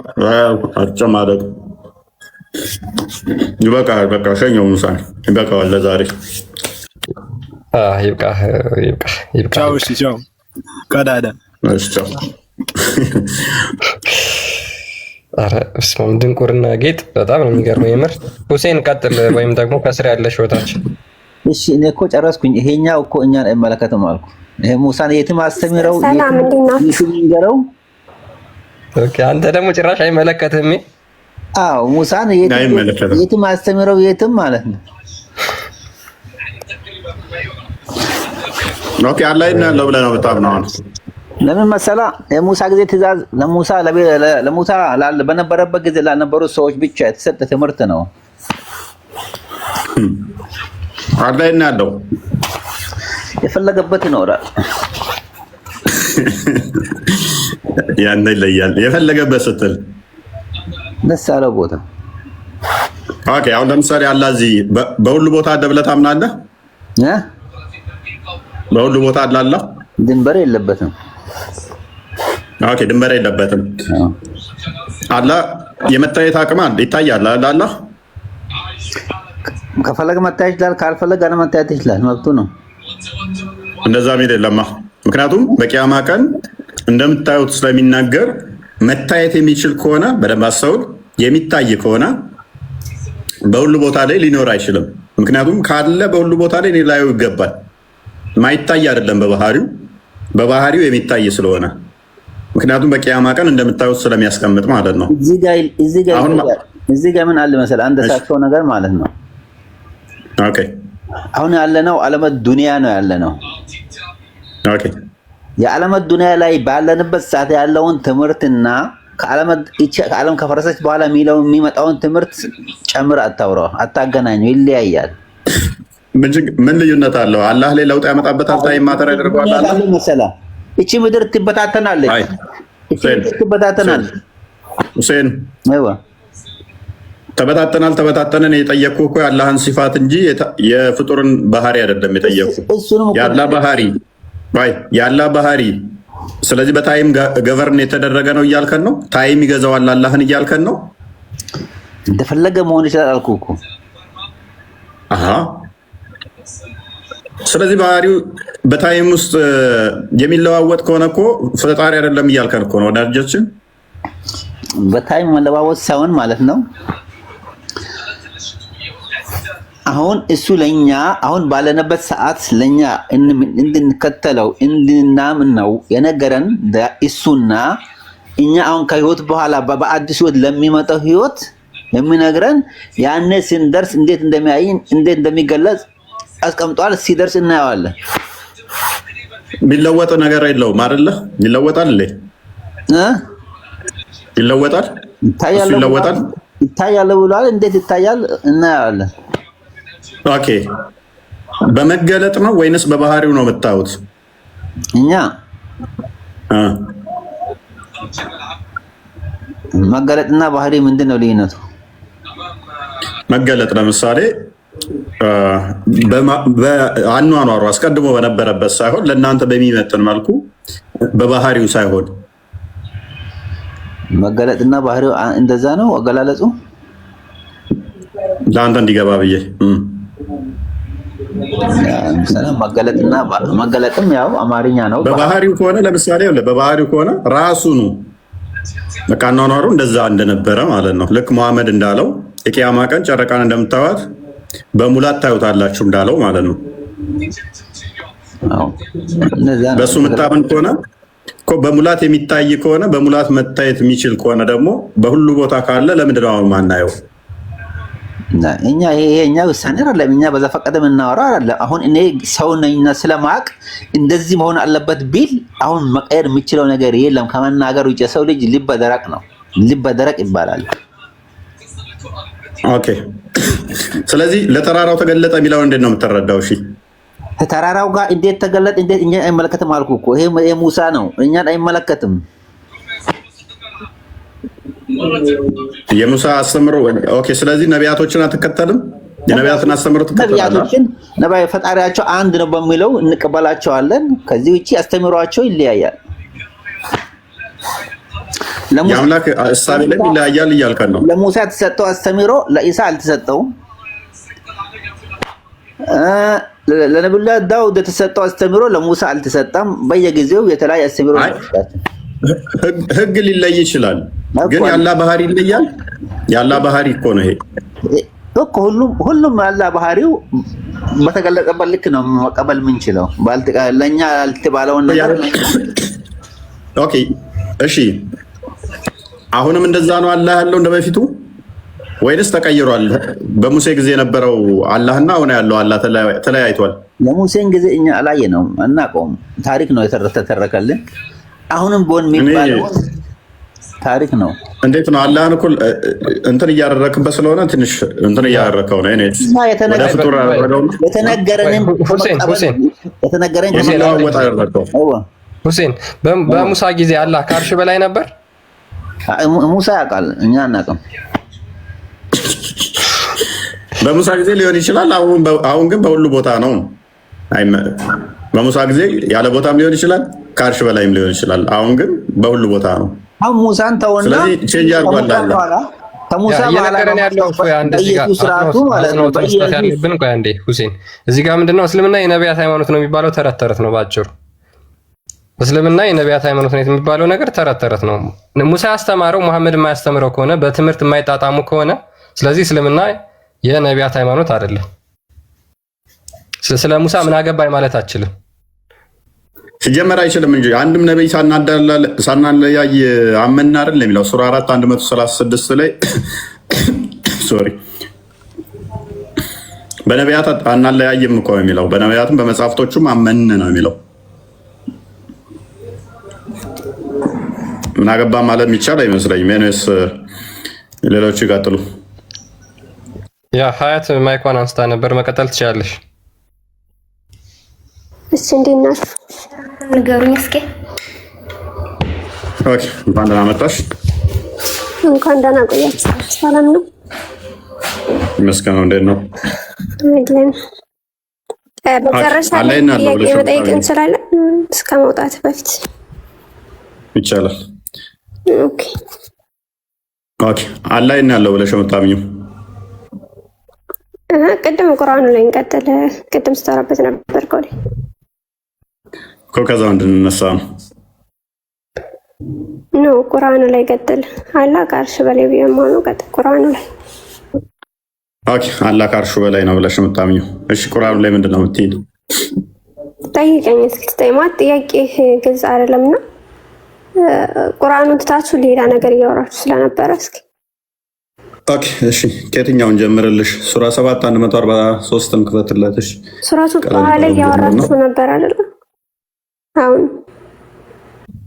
አጨማለቅ። ይበቃል፣ በቃ ሸኘው ሙሳን። ይበቃዋል ለዛሬ። ይብቃ። ቻው። እሺ ቻው። ቀዳዳ ቻው። ኧረ በስመ አብ ድንቁርና ጌጥ በጣም ነው የሚገርመው የምር። ሁሴን ቀጥል፣ ወይም ደግሞ ከስር ያለሽ ወታችን። እሺ እኔ እኮ ጨረስኩኝ። ይሄኛው እኮ እኛን አይመለከትም አልኩ። ይሄ ሙሳን የትም አስተምረው ይንገረው። ኦኬ አንተ ደግሞ ጭራሽ አይመለከትም። አዎ ሙሳን የትም አስተምረው የትም ማለት ነው። ኦኬ አላህ ያለው ብለህ ነው በጣም ነው። ለምን መሰላ የሙሳ ጊዜ ትእዛዝ ለሙሳ በነበረበት ጊዜ ላልነበሩ ሰዎች ብቻ የተሰጠ ትምህርት ነው። አላህ ያለው የፈለገበት ይኖራል። ያን ይለያል። የፈለገበት ስትል ደስ ያለው ቦታ። ኦኬ አሁን ለምሳሌ አላህ እዚህ በሁሉ ቦታ አለ ብለህ ታምናለህ? በሁሉ ቦታ አለ። ድንበር የለበትም። ኦኬ ድንበር የለበትም። አላህ የመታየት አቅም ይታያል። አላህ ከፈለገ መታየት ይችላል፣ ካልፈለገ አለመታየት ይችላል። መብቱ ነው። እንደዛ ሚል የለማ። ምክንያቱም በቂያማ ቀን እንደምታዩት ስለሚናገር መታየት የሚችል ከሆነ በደንብ አስተውል። የሚታይ ከሆነ በሁሉ ቦታ ላይ ሊኖር አይችልም። ምክንያቱም ካለ በሁሉ ቦታ ላይ ላዩ ይገባል። ማይታይ አይደለም በባህሪው የሚታይ ስለሆነ፣ ምክንያቱም በቂያማ ቀን እንደምታዩት ስለሚያስቀምጥ ማለት ነው። እዚህ ጋር ምን አለ መሰለህ አንድ ሳቸው ነገር ማለት ነው። ኦኬ አሁን ያለነው ዓለመት ዱንያ ነው ያለነው። ኦኬ የዓለመት ዱንያ ላይ ባለንበት ሰዓት ያለውን ትምህርትና ከዓለም ከፈረሰች በኋላ የሚመጣውን ትምህርት ጨምር አታውራው፣ አታገናኙ፣ ይለያያል። ምን ልዩነት አለው? አላህ ላይ ለውጥ ያመጣበታል። ታይ ማተር ያደርገዋል አላህ መሰለህ። እቺ ምድር ትበታተናለች፣ ሁሴን አይዋ ተበታተነን። የጠየቅኩህ እኮ የአላህን ሲፋት እንጂ የፍጡርን ባህሪ አይደለም የጠየቅኩህ። ያላ ባህሪ ስለዚህ በታይም ገቨርን የተደረገ ነው እያልከን ነው? ታይም ይገዛዋል አላህን እያልከን ነው? እንደፈለገ መሆን ይችላል አልኩህ እኮ። ስለዚህ ባህሪው በታይም ውስጥ የሚለዋወጥ ከሆነ እኮ ፈጣሪ አይደለም እያልከን እኮ ነው ወዳጆችን። በታይም መለዋወጥ ሳይሆን ማለት ነው አሁን እሱ ለኛ አሁን ባለንበት ሰዓት ለኛ እንድንከተለው እንድናምን ነው የነገረን እሱና እኛ አሁን ከህይወት በኋላ በአዲስ ህይወት ለሚመጣው ህይወት የሚነግረን ያኔ ስንደርስ እንዴት እንደሚያይን እንዴት እንደሚገለጽ አስቀምጧል። ሲደርስ እናየዋለን። የሚለወጥ ነገር የለውም አይደለ? ይለወጣል እንዴ? ይለወጣል ይታያል ብሏል። እንዴት ይታያል? እናየዋለን። ኦኬ በመገለጥ ነው ወይንስ በባህሪው ነው የምታዩት? እኛ መገለጥና ባህሪ ምንድን ነው ልዩነቱ? መገለጥ ለምሳሌ በአኗኗሩ አስቀድሞ በነበረበት ሳይሆን ለእናንተ በሚመጥን መልኩ በባህሪው ሳይሆን መገለጥና ባህሪው እንደዛ ነው አገላለጹ። ለአንተ እንዲገባ ብዬ መገለጥና መገለጥም ያው አማርኛ ነው። በባህሪው ከሆነ ለምሳሌ በባህሪው ከሆነ ራሱኑ በቃ አኗኗሩ እንደዛ እንደነበረ ማለት ነው። ልክ መሐመድ እንዳለው የቂያማ ቀን ጨረቃን እንደምታዩት በሙላት ታዩታላችሁ እንዳለው ማለት ነው። በሱ የምታምን ከሆነ እኮ በሙላት የሚታይ ከሆነ በሙላት መታየት የሚችል ከሆነ ደግሞ በሁሉ ቦታ ካለ ለምንድን ነው ማናየው? እኛ ይሄኛ ውሳኔ አይደለም። እኛ በዘፈቀደ የምናወራው አይደለም። አሁን እኔ ሰው ነኝና ስለማቅ እንደዚህ መሆን አለበት ቢል አሁን መቀየር የሚችለው ነገር የለም ከመናገር ውጭ። ሰው ልጅ ልበ ደረቅ ነው። ልበ ደረቅ ይባላል። ኦኬ ስለዚህ ለተራራው ተገለጠ የሚለው እንዴት ነው የምትረዳው? እሺ ተራራው ጋር እንዴት ተገለጠ? እንዴት እኛን አይመለከትም አልኩ እኮ። ይሄ ሙሳ ነው፣ እኛን አይመለከትም። የሙሳ አስተምሮ ኦኬ። ስለዚህ ነቢያቶችን አትከተልም? የነቢያትን አስተምሮ ትከተላለህ? ነቢያት ፈጣሪያቸው አንድ ነው በሚለው እንቀበላቸዋለን። ከዚህ ውጪ አስተምሯቸው ይለያያል። የአምላክ እሳቤ ላይ ይለያያል እያልከን ነው። ለሙሳ የተሰጠው አስተምሮ ለኢሳ አልተሰጠውም። ለነብዩላህ ዳውድ የተሰጠው አስተምሮ ለሙሳ አልተሰጠም። በየጊዜው የተለያየ አስተምሮ ህግ ሊለይ ይችላል፣ ግን ያላ ባህሪ ይለያል። ያላ ባህሪ እኮ ነው ይሄ እኮ። ሁሉም ያላ ባህሪው በተገለጸበት ልክ ነው መቀበል የምንችለው። ለእኛ ያልተባለውን ነገር ኦኬ እሺ። አሁንም እንደዛ ነው አላህ ያለው እንደበፊቱ ወይንስ ተቀይሯል? በሙሴ ጊዜ የነበረው አላህና አሁን ያለው አላህ ተለያይቷል? የሙሴን ጊዜ እኛ አላየነውም፣ አናውቀውም። ታሪክ ነው የተረከልን። አሁንም ቢሆን የሚባለው ታሪክ ነው። እንዴት ነው አላህን እኮ እንትን እያደረክበት ስለሆነ ትንሽ እንትን እያደረከው ነው። ወደ ፍጡር ሁሴን በሙሳ ጊዜ አላህ ከአርሽ በላይ ነበር። ሙሳ ያውቃል፣ እኛ አናውቅም። በሙሳ ጊዜ ሊሆን ይችላል። አሁን ግን በሁሉ ቦታ ነው። በሙሳ ጊዜ ያለ ቦታም ሊሆን ይችላል፣ ከአርሽ በላይም ሊሆን ይችላል። አሁን ግን በሁሉ ቦታ ነው። አሁን ሙሳን ተውና ስለዚህ ቼንጅ አድርጓል አለ ከሙሳ እየነገረን ያለው እኮ አንድ እዚህ ጋር አጽንኦት መስጠት ያለብን ቆይ አንዴ ሁሴን እዚህ ጋር ምንድነው እስልምና የነቢያት ሃይማኖት ነው የሚባለው ተረት ተረት ነው ባጭሩ። እስልምና የነቢያት ሃይማኖት ነው የሚባለው ነገር ተረት ተረት ነው። ሙሳ ያስተማረው መሐመድ የማያስተምረው ከሆነ በትምህርት የማይጣጣሙ ከሆነ ስለዚህ እስልምና የነቢያት ሃይማኖት አይደለም። ስለ ሙሳ ምን አገባኝ ማለት አችልም። ሲጀመር አይችልም እንጂ አንድም ነብይ ሳናለያይ አመን አይደል የሚለው ሱራ 4 136 ላይ ሶሪ በነቢያት አናለያይም እኮ የሚለው በነቢያትም በመጽሐፍቶቹም አመን ነው የሚለው። ምን አገባ ማለት የሚቻል አይመስለኝም። እኔስ ሌሎች ይቀጥሉ። ያ ሀያት ማይኳን አንስታ ነበር መቀጠል ትችላለሽ። እሺ እንዴት ናችሁ? ንገሩኝ እስኪ። ኦኬ እንኳን ደህና መጣሽ። እንኳን ደህና ቆያችሁ። ሰላም ነው? ይመስገን። እንዴት ነው? አይደለም። በመጨረሻ ላይ መጠየቅ እንችላለን እስከ መውጣት በፊት ይቻላል? ኦኬ ኦኬ። አላህ ያለው ብለሽ የምታምኚው ቅድም ቁርአኑ ላይ እንቀጥል። ቅድም ስተራበት ነበር እኮ ከዛው እንድንነሳ ነው። ቁርአኑ ላይ ቀጥል። አላህ ከአርሽ በላይ ቢሆን ቀጥል ቁርአኑ ላይ። ኦኬ አላህ ከአርሹ በላይ ነው ብለሽ የምታምኚው። እሺ ቁርአኑ ላይ ምንድን ነው የምትይው? ጠይቀኝ እስኪ። ስጠይማት ጥያቄ ግልጽ አይደለምና ቁርአኑን ትታችሁ ሌላ ነገር እያወራችሁ ስለነበረ እስኪ ኦኬ እሺ ከየትኛውን ጀምርልሽ? ሱራ 7 143ን ክፈትላትሽ። ሱራቱ ቃል ላይ እያወራችሁ ነበር አይደል? አሁን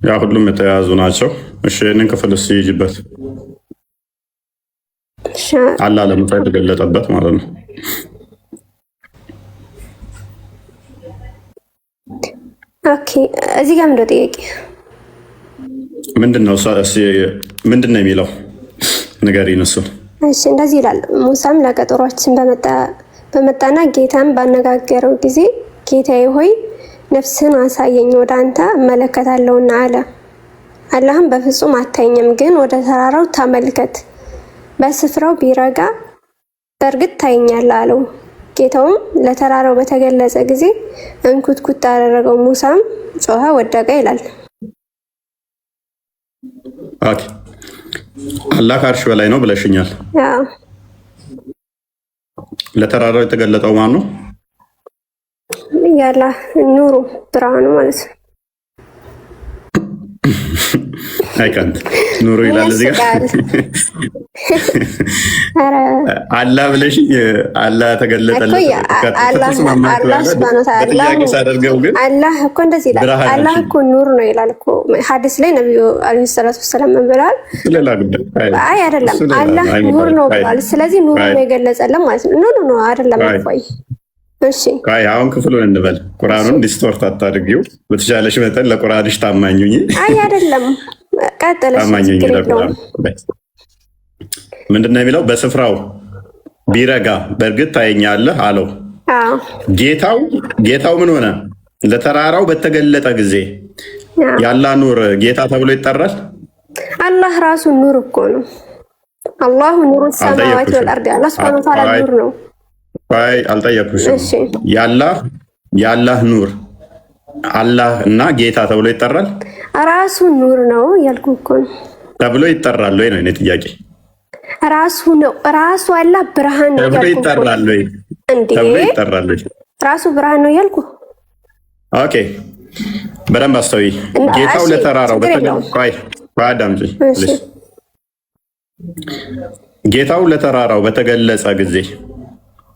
ያ ሁሉም የተያዙ ናቸው። እሺ እንን ክፍል ይይጅበት አላህ ለሙሳ የተገለጠበት ማለት ነው። ኦኬ እዚህ ጋር ምንድነው ጥያቄ? ምንድነው ምንድነው የሚለው ንገሪኝ እሱን። እሺ እንደዚህ ይላል። ሙሳም ለቀጠሯችን በመጣና ጌታን ባነጋገረው ጊዜ ጌታዬ ሆይ ነፍስህን አሳየኝ ወደ አንተ እመለከታለሁና አለ። አላህም በፍጹም አታየኝም፣ ግን ወደ ተራራው ተመልከት፣ በስፍራው ቢረጋ በእርግጥ ታየኛለህ አለው። ጌታውም ለተራራው በተገለጸ ጊዜ እንኩትኩት አደረገው። ሙሳም ጮኸ፣ ወደቀ ይላል። ኦኬ አላህ ከአርሽ በላይ ነው ብለሽኛል። አዎ ለተራራው የተገለጠው ማን ነው? ያላ ኑሩ ብርሃኑ ማለት ነው። አይካንት ኑሩ ይላል እዚህ ጋር አላህ ብለሽ አላህ ተገለጠለት። አላህ ሱብሃነሁ ወተዓላ አላህ እኮ እንደዚህ ይላል። አላህ እኮ ኑር ነው ይላል እኮ ሐዲስ ላይ ነብዩ አለይሂ ሰላቱ ወሰለም ብለዋል። አይ አይደለም አላህ ኑር ነው ብለዋል። ስለዚህ ኑር ነው የገለጸልን ማለት ነው። ኖ አይደለም አቆይ እሺ አይ አሁን ክፍሉን እንበል። ቁርአኑን ዲስቶርት አታድርጊው። በተቻለሽ መጠን ለቁርአንሽ ታማኝ ሁኚ። አይ አይደለም ቀጥለሽ ታማኝ ሁኚ ለቁርአን። ምንድነው የሚለው? በስፍራው ቢረጋ በእርግጥ ታየኛለህ አለው። አዎ ጌታው ምን ሆነ? ለተራራው በተገለጠ ጊዜ ያላህ ኑር ጌታ ተብሎ ይጠራል። አላህ ራሱ ኑር እኮ ነው። አላሁ ኑሩ ሰማዋቲ ወልአርድ። አላህ ሱብሃነሁ ወተዓላ ኑር ነው። አይ አልጠየኩሽም። ያላህ ኑር አላህ እና ጌታ ተብሎ ይጠራል። ራሱ ኑር ነው ያልኩ እኮ ነው። ተብሎ ይጠራል ወይ ነው የኔ ጥያቄ። ራሱ ነው ራሱ አላህ ብርሃን ነው ያልኩ ይጠራል ወይ ተብሎ ይጠራል ወይ ራሱ ብርሃን ነው ያልኩ። ኦኬ በደንብ አስተውይ። ጌታው ለተራራው ጌታው ለተራራው በተገለጸ ጊዜ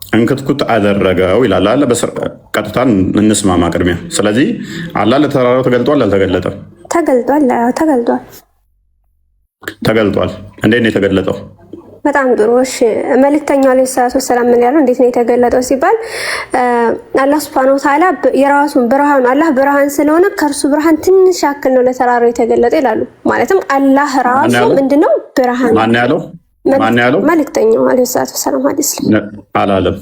እንክትኩት አደረገው ይላል አለ። ቀጥታ እንስማማ ቅድሚያ። ስለዚህ አላህ ለተራራው ተገልጧል አልተገለጠም? ተገልጧል። እንዴት ነው የተገለጠው? በጣም ጥሩ። እሺ መልእክተኛው አለይሂ ሰላቱ ወሰላም ምን ያለው እንዴት ነው የተገለጠው ሲባል አላህ ሱብሃነሁ ወተዓላ የራሱን ብርሃን አላህ ብርሃን ስለሆነ ከእርሱ ብርሃን ትንሽ ያክል ነው ለተራራው የተገለጠ ይላሉ። ማለትም አላህ ራሱ ምንድነው ብርሃን። ማን ያለው? መልእክተኛው አለይሂ ሰላቱ ወሰላም ሐዲስ አላለም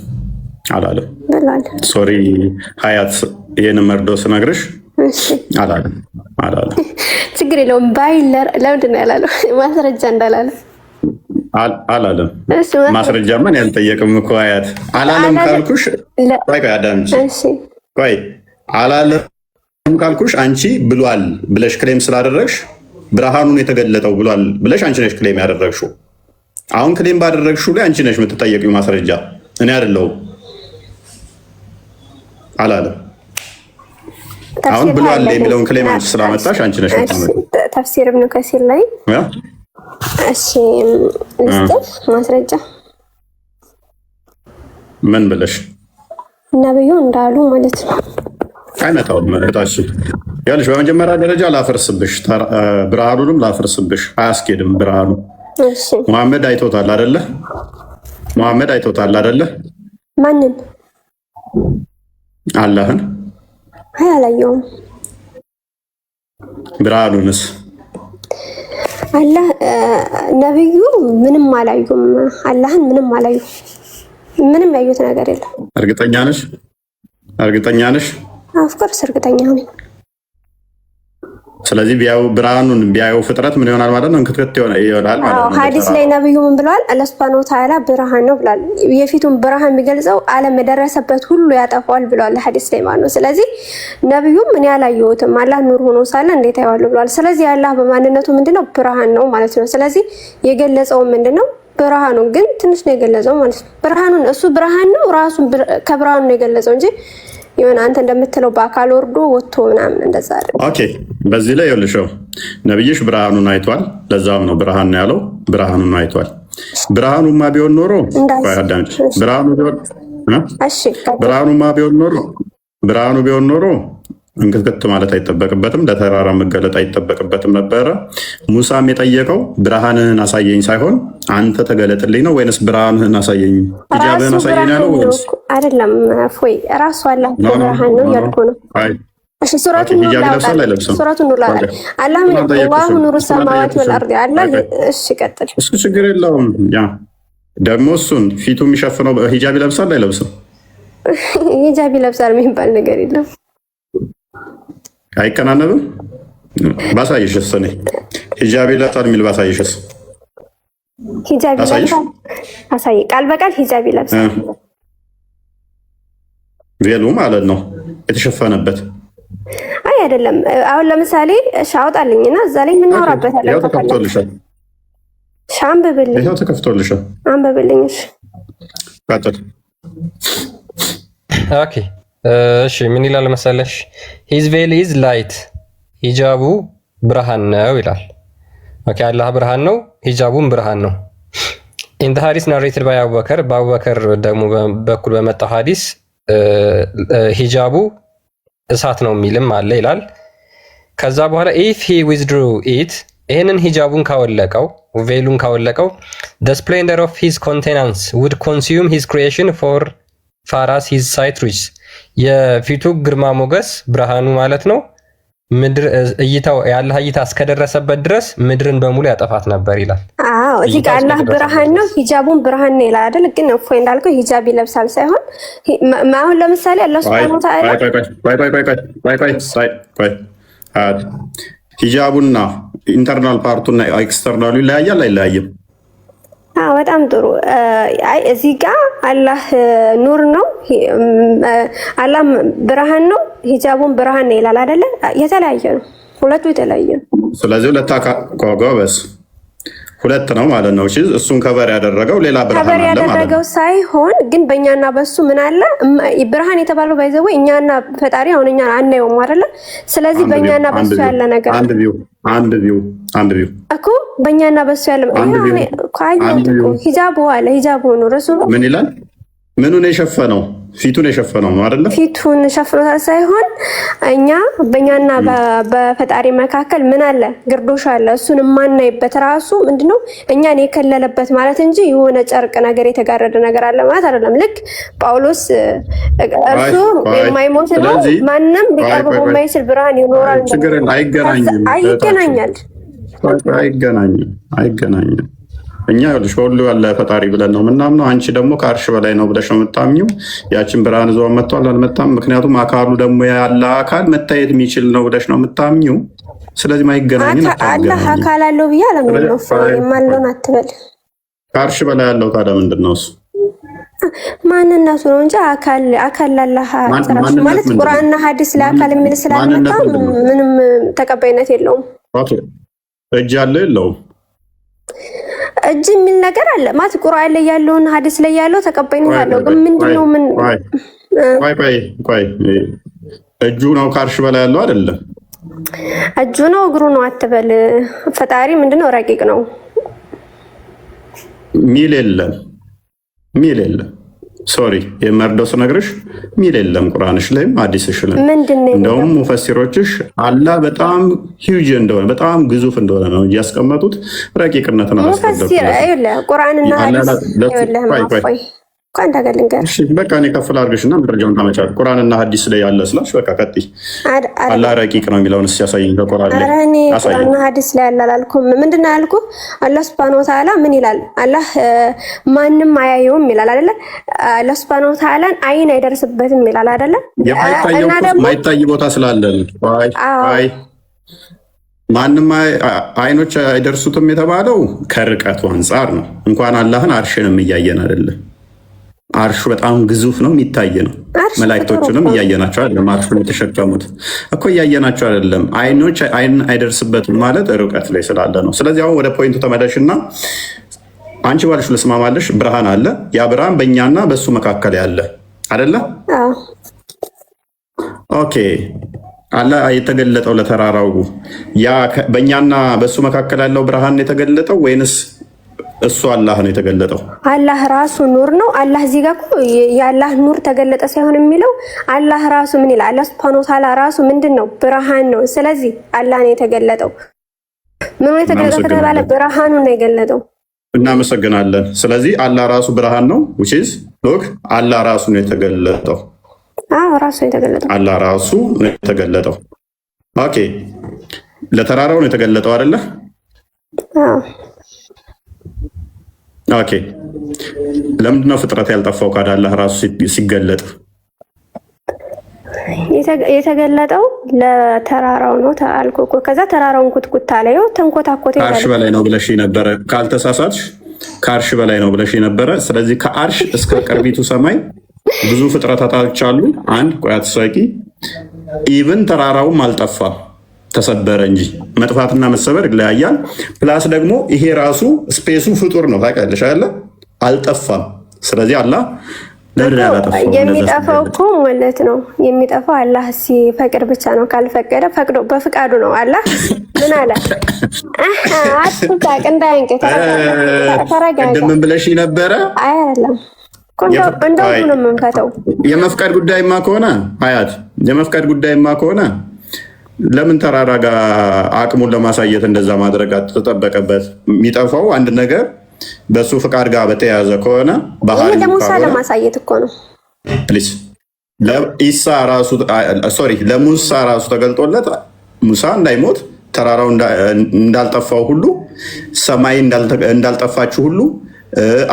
ብሏል። ሶሪ ሀያት ይሄን መርዶ ስነግርሽ አላለም። ችግር ችግር የለውም። ባይለር ለምንድን ነው ያላለው? ማስረጃ እንዳላለ አላለም። ማስረጃ ማን ያልጠየቅም እኮ አያት አላለም ካልኩሽ፣ ቆይ አዳምጪ። ቆይ አላለም ካልኩሽ አንቺ ብሏል ብለሽ ክሌም ስላደረግሽ ብርሃኑን የተገለጠው ብሏል ብለሽ አንቺ ነሽ ክሌም ያደረግሽው። አሁን ክሌም ባደረግሽው ላይ አንቺ ነሽ የምትጠየቂው ማስረጃ፣ እኔ አይደለሁም። አላለም። አሁን ብሏል የሚለውን ክሌም አንቺ ስላመጣሽ አንቺ ነሽ የምትጠየቂው። ተፍሲር ኢብኑ ከሲር ላይ እሺ ልስጥፍ ማስረጃ ምን ብለሽ ነብዩ እንዳሉ ማለት ነው። አይመጣውም እህታች ያልሽ በመጀመሪያ ደረጃ ላፈርስብሽ፣ ብርሃኑንም ላፈርስብሽ አያስኬድም። ብርሃኑ መሐመድ አይቶታል አይደለ? መሐመድ አይቶታል አይደለ? ማንን? አላህን። አይ አላየውም። ብርሃኑንስ? አላህ ነብዩ ምንም አላዩም። አላህን ምንም አላዩም። ምንም ያዩት ነገር የለም። እርግጠኛ ነሽ? እርግጠኛ ነሽ? ኦፍኮርስ እርግጠኛ ነኝ። ስለዚህ ቢያዩ ብርሃኑን ቢያዩ ፍጥረት ምን ይሆናል ማለት ነው? እንክትክት ይሆናል ማለት ነው። ሐዲስ ላይ ነብዩ ምን ብለዋል? አላህ ሱብሓነሁ ወተዓላ ብርሃን ነው ብሏል። የፊቱን ብርሃን የሚገልጸው ዓለም የደረሰበት ሁሉ ያጠፋዋል ብለዋል ሐዲስ ላይ ማለት ነው። ስለዚህ ነብዩም እኔ አላየሁትም አላህ ኑር ሆኖ ሳለ እንዴት አየዋለሁ ብለዋል። ስለዚህ አላህ በማንነቱ ምንድነው? ብርሃን ነው ማለት ነው። ስለዚህ የገለጸው ምንድነው? ብርሃኑን ግን ትንሽ ነው የገለጸው ማለት ነው። ብርሃኑን እሱ ብርሃን ነው ራሱን ከብርሃኑ ነው የገለጸው እንጂ ይሁን አንተ እንደምትለው በአካል ወርዶ ወጥቶ ምናምን እንደዛ አይደል። ኦኬ በዚህ ላይ ይኸውልሽው ነብይሽ ብርሃኑን አይቷል። ለዛም ነው ብርሃን ነው ያለው። ብርሃኑን አይቷል። ብርሃኑማ ቢሆን ኖሮ ብርሃኑ ቢሆን ኖሮ እንክትክት ማለት አይጠበቅበትም፣ ለተራራ መገለጥ አይጠበቅበትም ነበረ። ሙሳም የጠየቀው ብርሃንህን አሳየኝ ሳይሆን አንተ ተገለጥልኝ ነው ወይንስ ብርሃንህን አሳየኝ ሂጃብህን አሳየኝ ያለው ወይስ አይደለም? ፎይ ራሱ አላህ ብርሃን ነው ያልኩ ነው። እሺ ሱረቱን ኑር አላህ ምን ወላሁ ኑሩ ሰማዋት ወልአርድ አላህ። እሺ ቀጥል። እሱ ችግር የለውም። ያ ደግሞ እሱን ፊቱ የሚሸፍነው ሂጃብ ይለብሳል አይለብስም? ሂጃብ ይለብሳል የሚባል ነገር የለም። አይከናነብም። ባሳይሽስ እኔ ሂጃብ ይለብሳል የሚል ባሳይሽስ? ሂጃብ ይለብሳል አሳይ፣ ቃል በቃል ሂጃብ ይለብሳል ቬሉ ማለት ነው የተሸፈነበት። አይ አይደለም። አሁን ለምሳሌ ሻውጣልኝና እዛ ላይ ምን እናወራበታለን? ያው ተከፍቶልሻል። ሻምብብልኝ። ይሄው ተከፍቶልሻል። አንብብልኝ። እሺ ቀጥል። ኦኬ እሺ ምን ይላል መሰለሽ? ሂዝ ቬል ኢዝ ላይት ሂጃቡ ብርሃን ነው ይላል። ኦኬ አላህ ብርሃን ነው፣ ሂጃቡም ብርሃን ነው። ኢን ዘ ሐዲስ ናሬትድ ባይ አቡበከር፣ በአቡበከር ደግሞ በኩል በመጣው ሐዲስ ሂጃቡ እሳት ነው የሚልም አለ ይላል። ከዛ በኋላ ኢፍ ሂ ዊዝድሩ ኢት፣ ይህንን ሂጃቡን ካወለቀው ቬሉን ካወለቀው the splendor of his countenance would consume his creation for far as his sight reaches፣ የፊቱ ግርማ ሞገስ ብርሃኑ ማለት ነው ምድር እይታው ያላህ እይታ እስከደረሰበት ድረስ ምድርን በሙሉ ያጠፋት ነበር ይላል። አዎ እዚህ ጋር አላህ ብርሃን ነው ሂጃቡን ብርሃን ነው ይላል አይደል? ግን እፎይ እንዳልከው ሂጃብ ይለብሳል ሳይሆን አሁን ለምሳሌ አላህ ሱብሃነሁ ወተዓላ ሂጃቡና ኢንተርናል ፓርቱና ኤክስተርናሉ ይለያያል አይለያይም? በጣም ጥሩ። አይ እዚህ ጋር አላህ ኑር ነው፣ አላህ ብርሃን ነው፣ ሂጃቡን ብርሃን ነው ይላል አይደለ? የተለያየ ነው፣ ሁለቱ የተለያየ ነው። ስለዚህ ሁለት ነው ማለት ነው። እሺ እሱን ከበር ያደረገው ሌላ ብርሃን አለ ማለት ነው። ከበር ያደረገው ሳይሆን ግን በእኛና በሱ ምን አለ? ብርሃን የተባለው ባይዘው እኛና ፈጣሪ አሁን እኛ አናየውም አይደለ? ስለዚህ በእኛና በሱ ያለ ነገር አንድ ቪው እኮ በእኛና በሱ ያለ ሂጃቡ አለ። ሂጃቡ ነው ረሱሉ ምን ይላል? ምኑን የሸፈነው? ፊቱን የሸፈነው ነው አይደለ? ፊቱን ሸፍኖታል ሳይሆን እኛ በእኛና በፈጣሪ መካከል ምን አለ? ግርዶሽ አለ። እሱን የማናይበት ራሱ ምንድነው እኛን የከለለበት ማለት እንጂ የሆነ ጨርቅ ነገር የተጋረደ ነገር አለ ማለት አይደለም። ልክ ጳውሎስ እርሱ የማይሞት ነው ማንም ሊቀርበው የማይችል ብርሃን ይኖራል። አይገናኝም። እኛ ይኸውልሽ ሁሉ ያለ ፈጣሪ ብለን ነው የምናምነው። አንቺ ደግሞ ከአርሽ በላይ ነው ብለሽ ነው የምታምኚው። ያችን ብርሃን ይዞ መጥቷል አልመጣም? ምክንያቱም አካሉ ደግሞ ያለ አካል መታየት የሚችል ነው ብለሽ ነው የምታምኚው። ስለዚህ ማይገናኝን አላህ አካል አለው ብዬ አላምንም። የማለውን አትበል። ከአርሽ በላይ ያለው ታዲያ ምንድን ነው እሱ? ማንነቱ ነው እንጂ አካል ላላህ ማለት ቁርአንና ሐዲስ ለአካል የሚል ስላልመጣ ምንም ተቀባይነት የለውም። እጅ አለ የለውም? እጅ የሚል ነገር አለ ማለት ቁርአን ላይ ያለውን ሐዲስ ላይ ያለው ተቀባይነት አለው። ግን ምንድነው ምን ቆይ እጁ ነው ከአርሽ በላይ ያለው አይደለም? እጁ ነው እግሩ ነው አትበል። ፈጣሪ ምንድነው ረቂቅ ነው ሚል የለም። ሶሪ የመርዶስ ነግርሽ ሚል የለም ቁርአንሽ ላይም ሐዲስሽ ላይ። እንደውም ሙፈሲሮችሽ አላህ በጣም ሂውጅ እንደሆነ በጣም ግዙፍ እንደሆነ ነው ያስቀመጡት። ረቂቅነትን ሙፈሲር አይደለ ቁርአንና ሐዲስ አይደለም። እሺ በቃ እኔ ከፍል አድርግሽና መረጃውን ታመጫለሽ። ቁርአንና ሐዲስ ላይ ያለ ስላሽ በቃ ቀጥይ። አላህ ረቂቅ ነው የሚለውን ሲያሳይኝ ከቁርአን ላይ አረኔ ቁርአንና ሐዲስ ላይ ያላልኩም። ምንድነው ያልኩ? አላህ Subhanahu Wa Ta'ala ምን ይላል? አላህ ማንንም አያየውም ይላል አይደለ? አላህ Subhanahu Wa Ta'ala አይን አይደርስበትም ይላል አይደለ? የማይታይ ቦታ ስላለን አይ ማንንም አይኖች አይደርሱትም የተባለው ከርቀቱ አንፃር ነው። እንኳን አላህን አርሽንም እያየን አይደለም። አርሹ በጣም ግዙፍ ነው፣ የሚታይ ነው። መላእክቶቹንም እያየናቸው አይደለም። አርሹን የተሸከሙት እኮ እያየናቸው አይደለም። አይኖች አይን አይደርስበትም ማለት ርቀት ላይ ስላለ ነው። ስለዚህ አሁን ወደ ፖይንቱ ተመለሽና አንቺ ባልሽ ልስማማለሽ። ብርሃን አለ። ያ ብርሃን በእኛና በእሱ መካከል ያለ አይደለ? ኦኬ አለ የተገለጠው ለተራራው ያ በእኛና በእሱ መካከል ያለው ብርሃን የተገለጠው ወይንስ እሱ አላህ ነው የተገለጠው? አላህ ራሱ ኑር ነው። አላህ እዚህ ጋር እኮ የአላህ ኑር ተገለጠ ሳይሆን የሚለው አላህ ራሱ ምን ይላል? አላህ Subhanahu Wa Ta'ala ራሱ ምንድነው? ብርሃን ነው። ስለዚህ አላህ ነው የተገለጠው። ምን ነው የተገለጠው ከተባለ ብርሃኑ ነው የገለጠው። እናመሰግናለን። ስለዚህ አላህ ራሱ ብርሃን ነው which is look አላህ ራሱ ነው የተገለጠው። ራሱ ነው የተገለጠው። አላህ ራሱ ነው የተገለጠው። ኦኬ ለተራራው ነው የተገለጠው አይደለ? ኦኬ ለምንድነው ፍጥረት ያልጠፋው? ካዳ አላህ ራሱ ሲገለጥ የተገለጠው ለተራራው ነው ታልኩ እኮ። ከዛ ተራራውን ኩትኩታ ላይ ተንኮታኮተ ከአርሽ በላይ ነው ብለሽ ነበረ። ካልተሳሳትሽ ከአርሽ በላይ ነው ብለሽ ነበረ። ስለዚህ ከአርሽ እስከ ቅርቢቱ ሰማይ ብዙ ፍጥረታቶች አሉ። አንድ ቆያት ሰቂ ኢቭን ተራራውም አልጠፋም፣ ተሰበረ እንጂ መጥፋትና መሰበር ይለያያል። ፕላስ ደግሞ ይሄ ራሱ ስፔሱ ፍጡር ነው ታውቂያለሽ አይደለ? አልጠፋም። ስለዚህ አላህ የሚጠፋው እኮ ማለት ነው የሚጠፋው አላህ ሲፈቅድ ብቻ ነው። ካልፈቀደ ፈቅዶ በፍቃዱ ነው። አላህ ምን አለ? አትሳቅ እንዳይንቅ ተረጋጋ። እንደምን ብለሽ ነበረ? አይደለም እንደው ነው የምንፈተው። የመፍቀድ ጉዳይማ ከሆነ አያት የመፍቀድ ጉዳይማ ከሆነ ለምን ተራራ ጋር አቅሙን ለማሳየት እንደዛ ማድረግ ተጠበቀበት? የሚጠፋው አንድ ነገር በሱ ፍቃድ ጋር በተያያዘ ከሆነ ባህሪ ለሙሳ ለማሳየት እኮ ነው። ፕሊዝ ለሙሳ ራሱ ተገልጦለት ሙሳ እንዳይሞት ተራራው እንዳልጠፋው ሁሉ ሰማይ እንዳልጠፋችሁ ሁሉ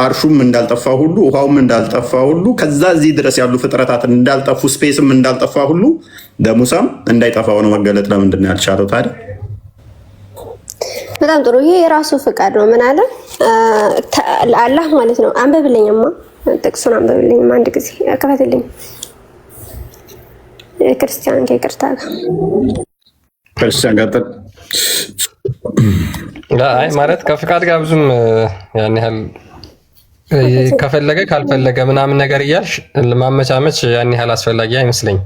አርሹም እንዳልጠፋ ሁሉ ውሃውም እንዳልጠፋ ሁሉ ከዛ እዚህ ድረስ ያሉ ፍጥረታትን እንዳልጠፉ ስፔስም እንዳልጠፋ ሁሉ ለሙሳም እንዳይጠፋ ሆኖ መገለጥ ለምንድን ነው ያልቻለው ታዲያ? በጣም ጥሩ። ይሄ የራሱ ፍቃድ ነው። ምን አለ አላህ ማለት ነው። አንብብልኝማ፣ ጥቅሱን አንብብልኝማ አንድ ጊዜ ከፈትልኝ። ክርስቲያን ከይቅርታ ጋር ክርስቲያን ጋር አይ ማለት ከፍቃድ ጋር ብዙም ያን ያህል ከፈለገ ካልፈለገ ምናምን ነገር እያልሽ ማመቻመች ያን ያህል አስፈላጊ አይመስለኝም።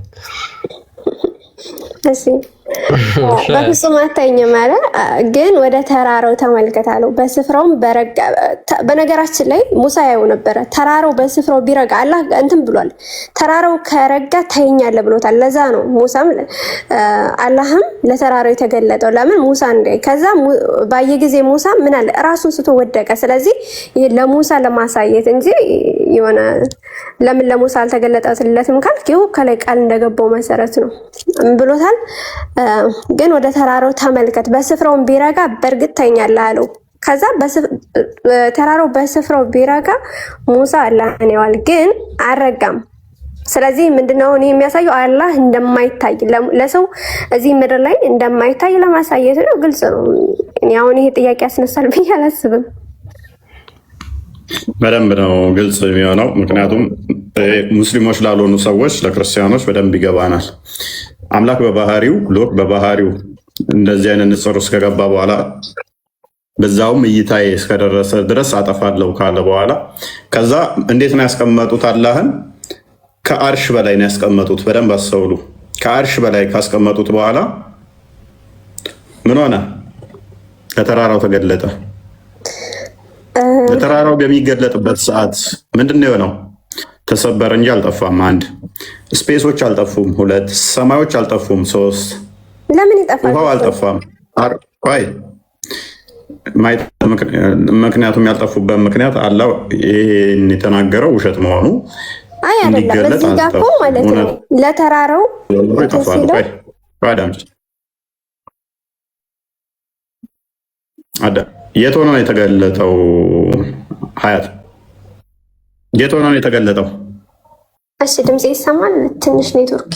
በፍጹም አታይኝም አለ። ግን ወደ ተራራው ተመልከታለሁ፣ በስፍራውም በረጋ። በነገራችን ላይ ሙሳ ያው ነበረ። ተራራው በስፍራው ቢረጋ አላህ እንትን ብሏል። ተራራው ከረጋ ታይኛለህ ብሎታል። ለዛ ነው ሙሳም አላህም ለተራራው የተገለጠው። ለምን ሙሳ እንደ ከዛ ባየ ጊዜ ሙሳ ምን አለ ራሱን ስቶ ወደቀ። ስለዚህ ለሙሳ ለማሳየት እንጂ የሆነ ለምን ለሙሳ አልተገለጠለትም ካልክ ይኸው ከላይ ቃል እንደገባው መሰረት ነው ብሎታል። ግን ወደ ተራራው ተመልከት፣ በስፍራው ቢረጋ በእርግጥ ታይኛለህ አለው። ከዛ ተራራው በስፍራው ቢረጋ ሙሳ አላህን ያዋል፣ ግን አልረጋም። ስለዚህ ምንድነው እኔ የሚያሳየው አላህ እንደማይታይ ለሰው እዚህ ምድር ላይ እንደማይታይ ለማሳየት ነው። ግልጽ ነው። እኔ አሁን ይሄ ጥያቄ ያስነሳል ብዬ አላስብም። በደንብ ነው ግልጽ የሚሆነው። ምክንያቱም ሙስሊሞች ላልሆኑ ሰዎች ለክርስቲያኖች በደንብ ይገባናል። አምላክ በባህሪው ሎክ በባህሪው እንደዚህ አይነት ንጽር ውስጥ ከገባ በኋላ በዛውም እይታዬ እስከደረሰ ድረስ አጠፋለሁ ካለ በኋላ ከዛ እንዴት ነው ያስቀመጡት? አላህን ከአርሽ በላይ ነው ያስቀመጡት። በደንብ አስተውሉ። ከአርሽ በላይ ካስቀመጡት በኋላ ምን ሆነ? ለተራራው ተገለጠ። ለተራራው በሚገለጥበት ሰዓት ምንድን ነው የሆነው? ተሰበረ እንጂ አልጠፋም። አንድ ስፔሶች አልጠፉም። ሁለት ሰማዮች አልጠፉም። ሶስት ለምን ይጠፋል? ውሃው አልጠፋም። ቆይ ምክንያቱም ያልጠፉበት ምክንያት አላህ ይሄን የተናገረው ውሸት መሆኑ እንዲገለጥ አልጠፋም ማለት ነው። ለተራራው የት ሆኖ ነው የተገለጠው? ሀያት የት ሆኖ ነው የተገለጠው? እሺ ድምጽ ይሰማል? ትንሽ ኔትወርክ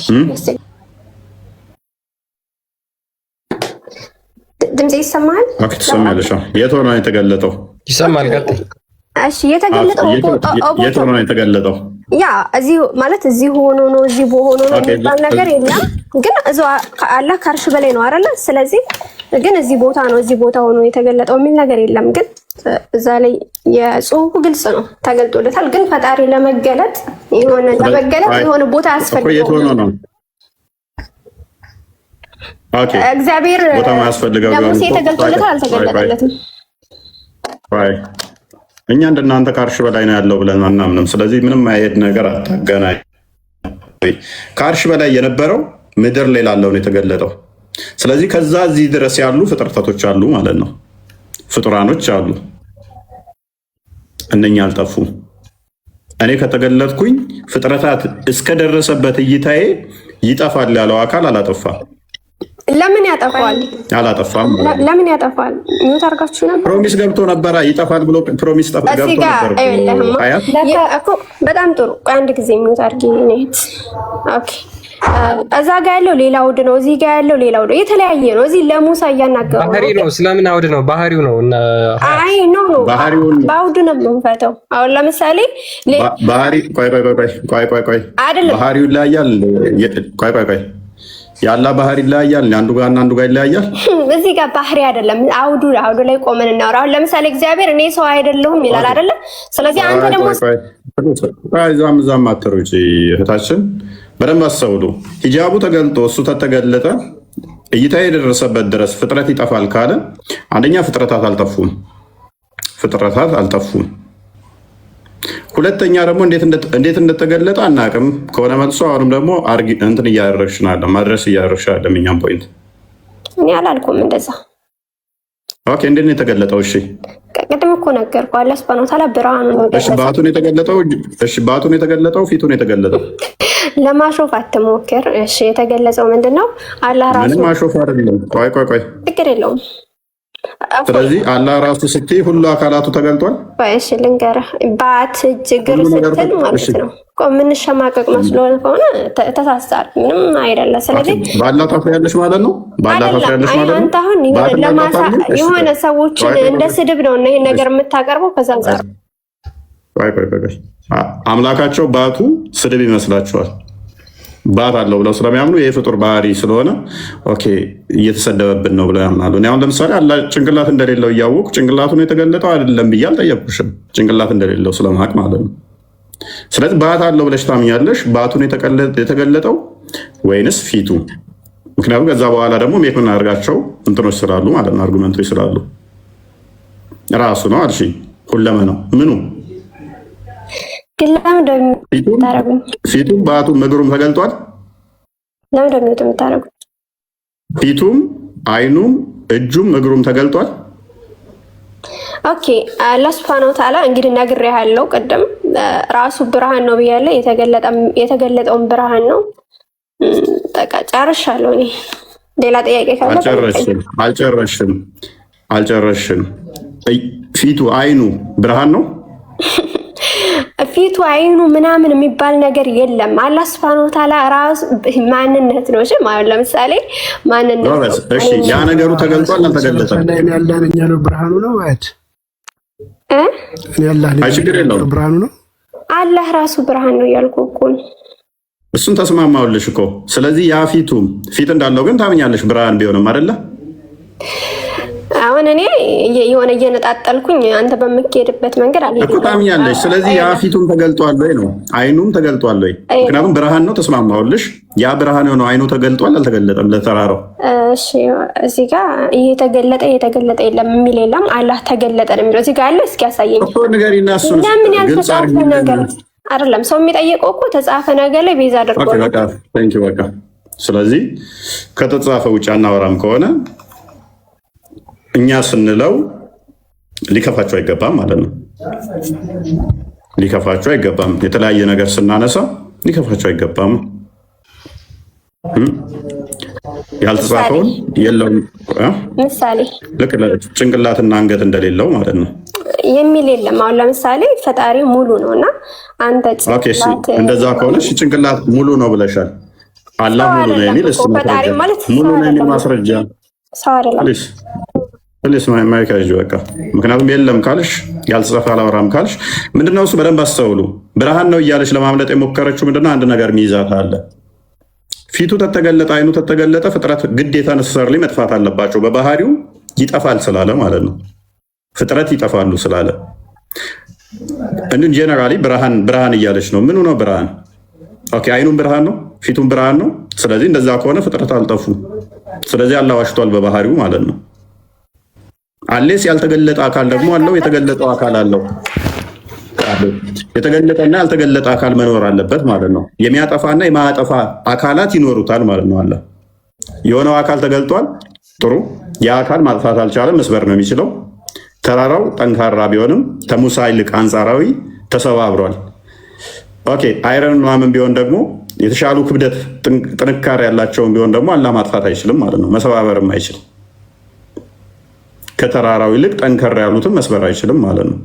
ድምጽ ይሰማል? ኦኬ ትሰማለሽ? የት ሆኖ ነው የተገለጠው? ይሰማል። ቀጥል። እሺ የተገለጠው የት ሆኖ ነው የተገለጠው? ያ እዚህ ማለት እዚህ ሆኖ ነው እዚህ ሆኖ ነው የሚባል ነገር የለም። ግን እዛው አላህ ከአርሽ በላይ ነው አይደለ? ስለዚህ ግን እዚህ ቦታ ነው እዚህ ቦታ ሆኖ የተገለጠው የሚል ነገር የለም። ግን እዛ ላይ የጽሁፉ ግልጽ ነው ተገልጦለታል። ግን ፈጣሪ ለመገለጥ የሆነ ቦታ ያስፈልጋል። እግዚአብሔር ለሙሴ ተገልጦለታል አልተገለጠለትም? እኛ እንደናንተ ከአርሽ በላይ ነው ያለው ብለን አናምንም። ስለዚህ ምንም አይሄድ ነገር አታገናኝ። ከአርሽ በላይ የነበረው ምድር ላይ ላለው ነው የተገለጠው። ስለዚህ ከዛ እዚህ ድረስ ያሉ ፍጥረታቶች አሉ ማለት ነው። ፍጡራኖች አሉ። እነኛ አልጠፉም። እኔ ከተገለጥኩኝ ፍጥረታት እስከደረሰበት እይታዬ ይጠፋል ያለው አካል አላጠፋም። ለምን ያጠፋል? አላጠፋም። ለምን ያጠፋል? ሚውት አድርጋችሁ ነበር። ፕሮሚስ ገብቶ ነበር ይጠፋል ብሎ ፕሮሚስ ገብቶ ነበር እኮ። በጣም ጥሩ። አንድ ጊዜ ሚውት አድርጊ ነት። ኦኬ እዛ ጋ ያለው ሌላ አውድ ነው፣ እዚህ ጋ ያለው ሌላ አውድ የተለያየ ነው። እዚህ ለሙሳ እያናገረው ባህሪ ነው። ስለምን አውድ ነው? ባህሪው ነው። አይ ኖ በአውድ ነው የምንፈተው። አሁን ለምሳሌ ባህሪ ቆይ አይደለም ባህሪው ይለያያል። ቆይ ያላ ባህሪ ይለያያል። አንዱ ጋር እና አንዱ ጋር ይለያያል። እዚህ ጋር ባህሪ አይደለም አውዱ ላይ ቆመን እናወራ። አሁን ለምሳሌ እግዚአብሔር እኔ ሰው አይደለሁም ይላል አይደለ? ስለዚህ አንተ ደግሞ ዛም አትሮጪ እህታችን፣ በደንብ አስተውሉ። ሂጃቡ ተገልጦ እሱ ተተገለጠ እይታ የደረሰበት ድረስ ፍጥረት ይጠፋል ካለ አንደኛ ፍጥረታት አልጠፉም። ሁለተኛ ደግሞ እንዴት እንደተገለጠ አናውቅም ከሆነ መልሶ አሁንም ደግሞ እንትን እያደረግሽናለ ማድረስ እያደረግሻለ እኛም ፖይንት እኔ አላልኩም እንደዛ። ኦኬ እንዴት ነው የተገለጠው? እሺ ቅድም እኮ ነገርኩህ። አላህ ሱብሃነሁ ወተዓላ ብርሃኑ ነው። እሺ ባቱን የተገለጠው ፊቱን የተገለጠው ለማሾፍ አትሞክር። እሺ የተገለጸው ምንድነው? አላህ ራሱ ምንም ማሾፍ አይደለም። ቆይ ችግር የለውም። ስለዚህ አላህ ራሱ ስትይ ሁሉ አካላቱ ተገልጧል። እሺ ልንገርህ፣ ባት እግር ስትል ማለት ነው። የምንሸማቀቅ መስሎ ከሆነ ተሳስታል። ምንም አይደለም። ስለዚህ ባላ ታፍሪያለሽ ማለት ነው። አንተ አሁን የሆነ ሰዎችን እንደ ስድብ ነው እና ይሄን ነገር የምታቀርበው ከዛ አንፃር አምላካቸው ባቱ ስድብ ይመስላችኋል? ባት አለው ብለው ስለሚያምኑ ይሄ ፍጡር ባህሪ ስለሆነ ኦኬ እየተሰደበብን ነው ብለው ያምናሉ። እኔ አሁን ለምሳሌ አላህ ጭንቅላት እንደሌለው እያወቁ ጭንቅላቱን የተገለጠው አይደለም ብዬ አልጠየቅኩሽም። ጭንቅላት እንደሌለው ስለማቅ ማለት ነው። ስለዚህ ባት አለው ብለሽ ታምኛለሽ። ባቱን የተገለጠው ወይንስ ፊቱ? ምክንያቱም ከዛ በኋላ ደግሞ ሜክ ምናደርጋቸው እንትኖች ስላሉ ማለት ነው፣ አርጉመንቶች ስላሉ ራሱ ነው አልሽ። ሁለመ ነው ምኑ ፊቱም ባቱም እግሩም ተገልጧል። ፊቱም አይኑም እጁም እግሩም ተገልጧል። ኦኬ አላህ ሱብሃነሁ ወተዓላ እንግዲህ ነግሬሃለሁ ቅድም ራሱ ብርሃን ነው ብያለሁ። የተገለጠውን ብርሃን ነው። በቃ ጨርሻለሁ። እኔ ሌላ ጥያቄ ካለ አልጨረሽም። ፊቱ አይኑ ብርሃን ነው። ፊቱ አይኑ ምናምን የሚባል ነገር የለም። አላህ Subhanahu Wa Ta'ala ራሱ ማንነት ነው። እሺ ማለት ለምሳሌ ማንነት ነው። እሺ ያ ነገሩ ተገልጧል አልተገለጸም? እኔ ያለኝ ነው ብርሃኑ ነው ማለት እኔ ያለኝ ብርሃኑ ነው። አላህ ራሱ ብርሃን ነው ያልኩህ እኮ ነው። እሱን ተስማማውልሽ እኮ። ስለዚህ ያ ፊት እንዳለው ግን ታምኛለሽ ብርሃን ቢሆንም አይደለ? አሁን እኔ የሆነ እየነጣጠልኩኝ አንተ በምትሄድበት መንገድ አልሄድም እኮ ታምኛለሽ። ስለዚህ ያ ፊቱም ተገልጧል ወይ ነው? አይኑም ተገልጧል ወይ? ምክንያቱም ብርሃን ነው ተስማማውልሽ። ያ ብርሃን ነው አይኑ ተገልጧል አልተገለጠም? ለተራራው እሺ እዚህ ጋር የተገለጠ የለም የሚል የለም። አላህ ተገለጠ ነው የሚለው እዚህ ጋር አለ። እስኪ ያሳየኝ እኮ ንገሪና እሱ ምን ያልተጻፈ ነገር አይደለም። ሰው የሚጠይቀው እኮ ተጻፈ ነገር ላይ ቤዛ አድርጎ ነው። በቃ ታንኪ በቃ። ስለዚህ ከተጻፈ ውጭ አናወራም ከሆነ እኛ ስንለው ሊከፋቸው አይገባም ማለት ነው። ሊከፋቸው አይገባም። የተለያየ ነገር ስናነሳ ሊከፋቸው አይገባም። ያልተጻፈውን የለውም ምሳሌ ልክ ጭንቅላትና አንገት እንደሌለው ማለት ነው የሚል የለም። አሁን ለምሳሌ ፈጣሪ ሙሉ ነውና አንተ እንደዛ ከሆነ ጭንቅላት ሙሉ ነው ብለሻል። አላህ ሙሉ ነው የሚል ሙሉ ነው የሚል ማስረጃ ፕሊስ ማይካጅ በቃ። ምክንያቱም የለም ካልሽ ያልተጻፈ አላወራም ካልሽ ምንድነው እሱ? በደንብ አስተውሉ። ብርሃን ነው እያለች ለማምለጥ የሞከረችው ምንድነው? አንድ ነገር ሚይዛት አለ። ፊቱ ተተገለጠ፣ አይኑ ተተገለጠ፣ ፍጥረት ግዴታ ነሰሰርሊ መጥፋት አለባቸው። በባህሪው ይጠፋል ስላለ ማለት ነው። ፍጥረት ይጠፋሉ ስላለ እንዴ ጄነራሊ ብርሃን እያለች ነው። ምኑ ነው ብርሃን? ኦኬ አይኑም ብርሃን ነው፣ ፊቱም ብርሃን ነው። ስለዚህ እንደዛ ከሆነ ፍጥረት አልጠፉ። ስለዚህ አላህ ዋሽቷል በባህሪው ማለት ነው። አሌስ ያልተገለጠ አካል ደግሞ አለው፣ የተገለጠው አካል አለው። የተገለጠና ያልተገለጠ አካል መኖር አለበት ማለት ነው። የሚያጠፋና የማያጠፋ አካላት ይኖሩታል ማለት ነው። አለ የሆነው አካል ተገልጧል፣ ጥሩ። ያ አካል ማጥፋት አልቻለም፣ መስበር ነው የሚችለው። ተራራው ጠንካራ ቢሆንም ከሙሳ ይልቅ አንጻራዊ ተሰባብሯል። ኦኬ አይረን ምናምን ቢሆን ደግሞ የተሻሉ ክብደት ጥንካሬ ያላቸውን ቢሆን ደግሞ አላህ ማጥፋት አይችልም ማለት ነው። መሰባበርም አይችልም። ከተራራው ይልቅ ጠንከር ያሉትን መስበር አይችልም ማለት ነው።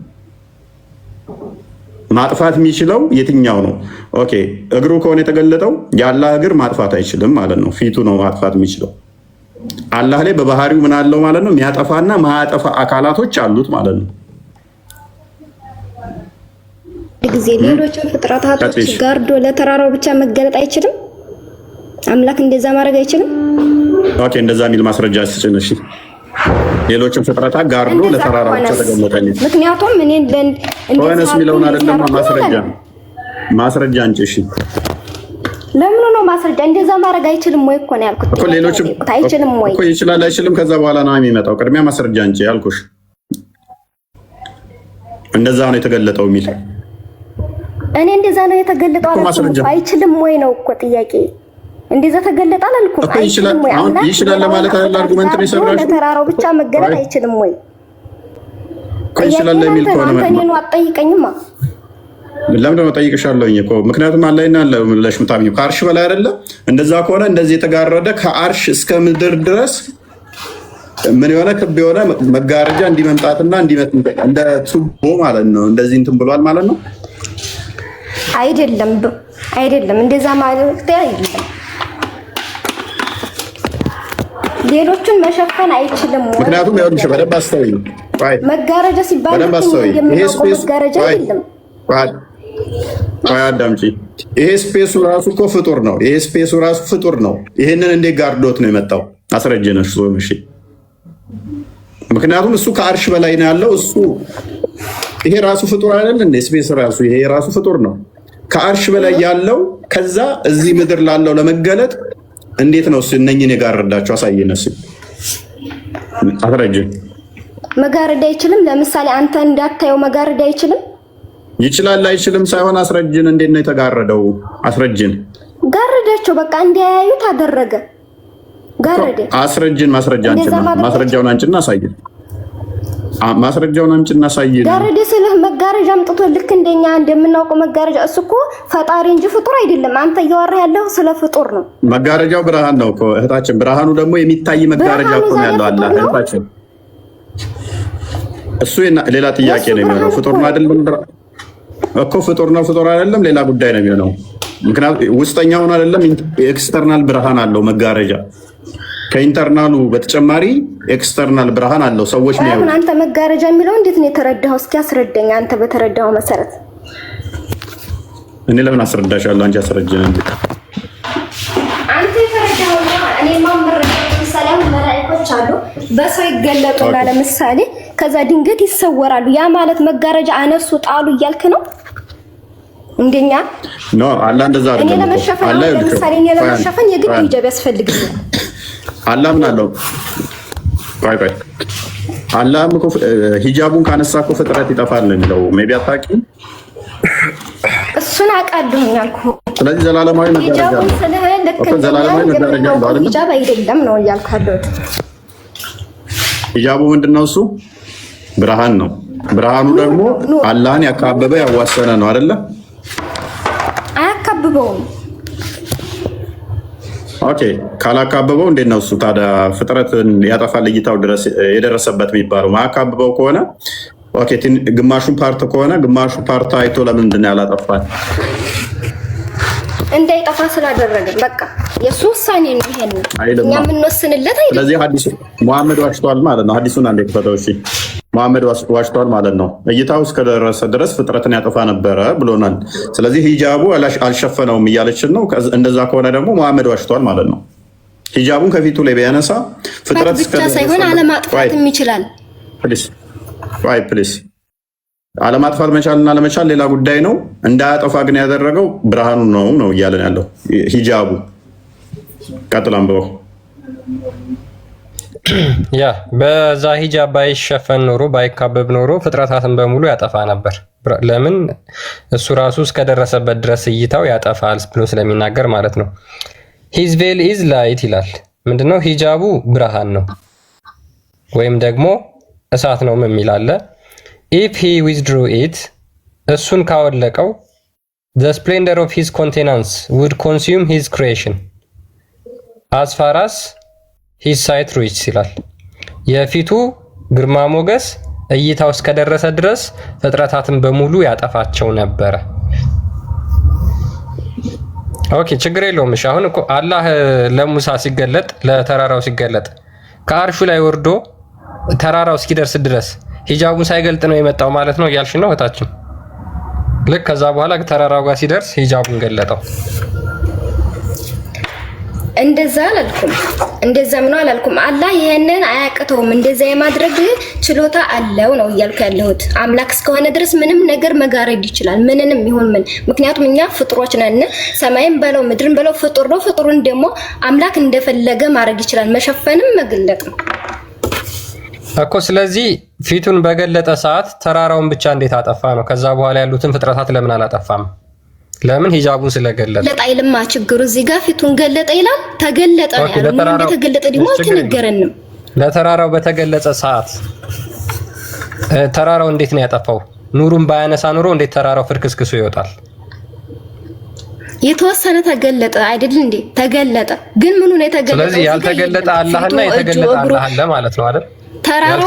ማጥፋት የሚችለው የትኛው ነው? ኦኬ እግሩ ከሆነ የተገለጠው የአላህ እግር ማጥፋት አይችልም ማለት ነው። ፊቱ ነው ማጥፋት የሚችለው። አላህ ላይ በባህሪው ምን አለው ማለት ነው? የሚያጠፋና ማያጠፋ አካላቶች አሉት ማለት ነው። ጊዜ ሌሎችን ፍጥረታቶች ጋርዶ ለተራራው ብቻ መገለጥ አይችልም? አምላክ እንደዛ ማድረግ አይችልም? ኦኬ እንደዛ የሚል ማስረጃ ስጭን። እሺ ሌሎችን ፍጥረታት ጋርዶ ለተራራው ብቻ ተገለጠኝ። ምክንያቱም እኔ ወይንስ የሚለውን አይደለም ማስረጃ እንጂ። እሺ ለምን ነው ማስረጃ? እንደዛ ማድረግ አይችልም ወይ እኮ ነው ያልኩት። እኮ ሌሎችም አይችልም ወይ እኮ ይችላል አይችልም፣ ከዛ በኋላ ነው የሚመጣው። ቅድሚያ ማስረጃ እንጂ ያልኩሽ እንደዛ ነው የተገለጠው የሚል እኔ እንደዛ ነው የተገለጠው አላልኩም። አይችልም ወይ ነው እኮ ጥያቄ። እንደዛ ተገለጠ አላልኩም። እኮ ይችላል ለማለት አይደል? አርጉመንት ነው የሰራሽው። ለተራራው ብቻ መገለጥ አይችልም ወይ እኮ ይችላል ለሚል ከሆነ አንተ ነው አትጠይቀኝማ። ለምን ነው ጠይቅሻለሁኝ እኮ ምክንያቱም አላህና ለሽ ምታምኙ ከአርሽ በላይ አይደለ? እንደዛ ከሆነ እንደዚህ የተጋረደ ከአርሽ እስከ ምድር ድረስ ምን የሆነ ክብ የሆነ መጋረጃ እንዲመምጣትና እንዲመጥ እንደ ቱቦ ማለት ነው። እንደዚህ እንትን ብሏል ማለት ነው። አይደለም እንደዛ ማለት አይደለም። ሌሎችን መሸፈን አይችልም ወይ? ምክንያቱም ያው በደንብ አስተውይ። መጋረጃ ሲባል ይሄ ስፔስ መጋረጃ አይደለም። አዳምጪ። ይሄ ስፔሱ ራሱ እኮ ፍጡር ነው። ይሄ ስፔሱ ራሱ ፍጡር ነው። ይሄንን እንዴት ጋርዶት ነው የመጣው? አስረጀነሽ ዞ እሺ። ምክንያቱም እሱ ከአርሽ በላይ ነው ያለው። እሱ ይሄ ራሱ ፍጡር አይደል እንዴ? ስፔስ ራሱ ይሄ ራሱ ፍጡር ነው። ከአርሽ በላይ ያለው ከዛ እዚህ ምድር ላለው ለመገለጥ እንዴት ነው እሱ እነኝን የጋረዳቸው? አሳየነስ አስረጅ። መጋረድ አይችልም። ለምሳሌ አንተ እንዳታየው መጋረድ አይችልም። ይችላል አይችልም ሳይሆን አስረጅን። እንዴት ነው የተጋረደው? አስረጅን። ጋረዳቸው በቃ እንዲያዩት አደረገ። ጋረደ። አስረጅን። ማስረጃውን አንቺና አሳየን። ማስረጃውን አምጪና አሳየን። ጋረደ ስልህ መጋረጃ አምጥቶ ልክ እንደኛ እንደምናውቀው መጋረጃ። እሱ እኮ ፈጣሪ እንጂ ፍጡር አይደለም። አንተ እያወራህ ያለው ስለ ፍጡር ነው። መጋረጃው ብርሃን ነው እኮ እህታችን። ብርሃኑ ደግሞ የሚታይ መጋረጃ እኮ ነው ያለው አለ እህታችን። እሱ ሌላ ጥያቄ ነው የሚሆነው። ፍጡር ነው አይደለም? እኮ ፍጡር ነው ፍጡር አይደለም ሌላ ጉዳይ ነው የሚሆነው። ምክንያቱም ውስጠኛውን አይደለም ኤክስተርናል ብርሃን አለው መጋረጃ። ከኢንተርናሉ በተጨማሪ ኤክስተርናል ብርሃን አለው ሰዎች ነው። አሁን አንተ መጋረጃ የሚለው እንዴት ነው የተረዳኸው? እስኪ አስረዳኝ አንተ በተረዳኸው መሰረት። እኔ ለምን አስረዳሻለሁ? አንቺ አስረጅኝ። አንተ የተረዳኸው እኔ ማምረድ ለምሳሌ አሁን መላእክቶች አሉ በሰው ይገለጡና ለምሳሌ ከዛ ድንገት ይሰወራሉ። ያ ማለት መጋረጃ አነሱ ጣሉ እያልክ ነው? እንደኛ ኖ አላህ እንደዛ አይደለም። እኔ ለመሸፈን አላህ ለምሳሌ እኔ ለመሸፈን የግድ ሂጃብ ያስፈልግኛል። አላህ ምን አለው? ቆይ አላህ እኮ ሂጃቡን ካነሳ እኮ ፍጥረት ይጠፋል ነው የሚለው። ሜቢ አታውቂም? እሱን አውቃለሁኝ አልኩህ። ስለዚህ ዘላለማዊ መጋረጃ ነው። ዘላለማዊ መጋረጃ ነው አይደል? ሂጃብ አይደለም ነው እያልካለሁ። ሂጃቡ ምንድነው? እሱ ብርሃን ነው። ብርሃኑ ደግሞ አላህን ያካበበ ያዋሰነ ነው አይደለ? አያካብበውም። ኦኬ ካላካበበው እንዴት ነው እሱ ታዲያ ፍጥረትን ያጠፋል እይታው ድረስ የደረሰበት የሚባለው? ማያካብበው ከሆነ ኦኬ ግማሹን ፓርት ከሆነ ግማሹ ፓርት አይቶ ለምንድን ነው ያላጠፋል? እንዳይጠፋ ስላደረግን በቃ የሱ ውሳኔ ነው። ይሄን እኛ የምንወስንለት አይደለም። ስለዚህ ሐዲስ መሐመድ ዋሽቷል ማለት ነው። ሐዲሱን አንዴ ክፈተው እሺ። መሐመድ ዋሽቷል ማለት ነው። እይታው እስከደረሰ ድረስ ፍጥረትን ያጠፋ ነበረ ብሎናል። ስለዚህ ሂጃቡ አልሸፈነውም እያለችን ነው። እንደዛ ከሆነ ደግሞ መሐመድ ዋሽቷል ማለት ነው። ሂጃቡን ከፊቱ ላይ ቢያነሳ ፍጥረት ብቻ ሳይሆን አለማጥፋትም ይችላል። ፕሊስ አለማጥፋት መቻልና አለመቻል ሌላ ጉዳይ ነው። እንዳያጠፋ ግን ያደረገው ብርሃኑ ነው እያለን ያለው ሂጃቡ። ቀጥል አንብበው። ያ በዛ ሂጃብ ባይሸፈን ኖሮ ባይካበብ ኖሮ ፍጥረታትን በሙሉ ያጠፋ ነበር። ለምን? እሱ ራሱ እስከደረሰበት ድረስ እይታው ያጠፋል ብሎ ስለሚናገር ማለት ነው። ሂዝ ቬል ኢዝ ላይት ይላል። ምንድነው? ሂጃቡ ብርሃን ነው ወይም ደግሞ እሳት ነው የሚል አለ። ኢፍ ሂ ዊዝድሩ ኢት እሱን ካወለቀው the splendor of his countenance would consume his creation as far as his sight reaches ይላል። የፊቱ ግርማ ሞገስ እይታው እስከደረሰ ድረስ ፍጥረታትን በሙሉ ያጠፋቸው ነበረ። ኦኬ ችግር የለውም። እሺ አሁን እኮ አላህ ለሙሳ ሲገለጥ ለተራራው ሲገለጥ ከአርሹ ላይ ወርዶ ተራራው እስኪደርስ ድረስ ሂጃቡን ሳይገልጥ ነው የመጣው ማለት ነው እያልሽ ነው እህታችን? ልክ ከዛ በኋላ ተራራው ጋር ሲደርስ ሂጃቡን ገለጠው። እንደዛ አላልኩም። እንደዛም ነው አላልኩም። አላህ ይሄንን አያቅተውም። እንደዛ የማድረግ ችሎታ አለው ነው እያልኩ ያለሁት። አምላክ እስከሆነ ድረስ ምንም ነገር መጋረድ ይችላል። ምንንም ይሁን ምን። ምክንያቱም እኛ ፍጡሮች ነን። ሰማይም በለው ምድርን በለው ፍጡር ነው። ፍጡሩን ደግሞ አምላክ እንደፈለገ ማድረግ ይችላል። መሸፈንም መግለጥ ነው እኮ። ስለዚህ ፊቱን በገለጠ ሰዓት ተራራውን ብቻ እንዴት አጠፋ ነው? ከዛ በኋላ ያሉትን ፍጥረታት ለምን አላጠፋም? ለምን? ሂጃቡን ስለገለጠ። ለጣይልማ ችግሩ እዚህ ጋር ፊቱን ገለጠ ይላል። ተገለጠ ነው ያለው። ምን እንደተገለጠ ደግሞ አልተነገረንም። ለተራራው በተገለጸ ሰዓት ተራራው እንዴት ነው ያጠፋው? ኑሩን ባያነሳ ኑሮ እንዴት ተራራው ፍርክስክሱ ይወጣል? የተወሰነ ተገለጠ አይደል እንዴ? ተገለጠ። ግን ምኑ ነው የተገለጠው? ስለዚህ ያልተገለጠ አላህና የተገለጠ አላህ አለ ማለት ነው አይደል? ተራራው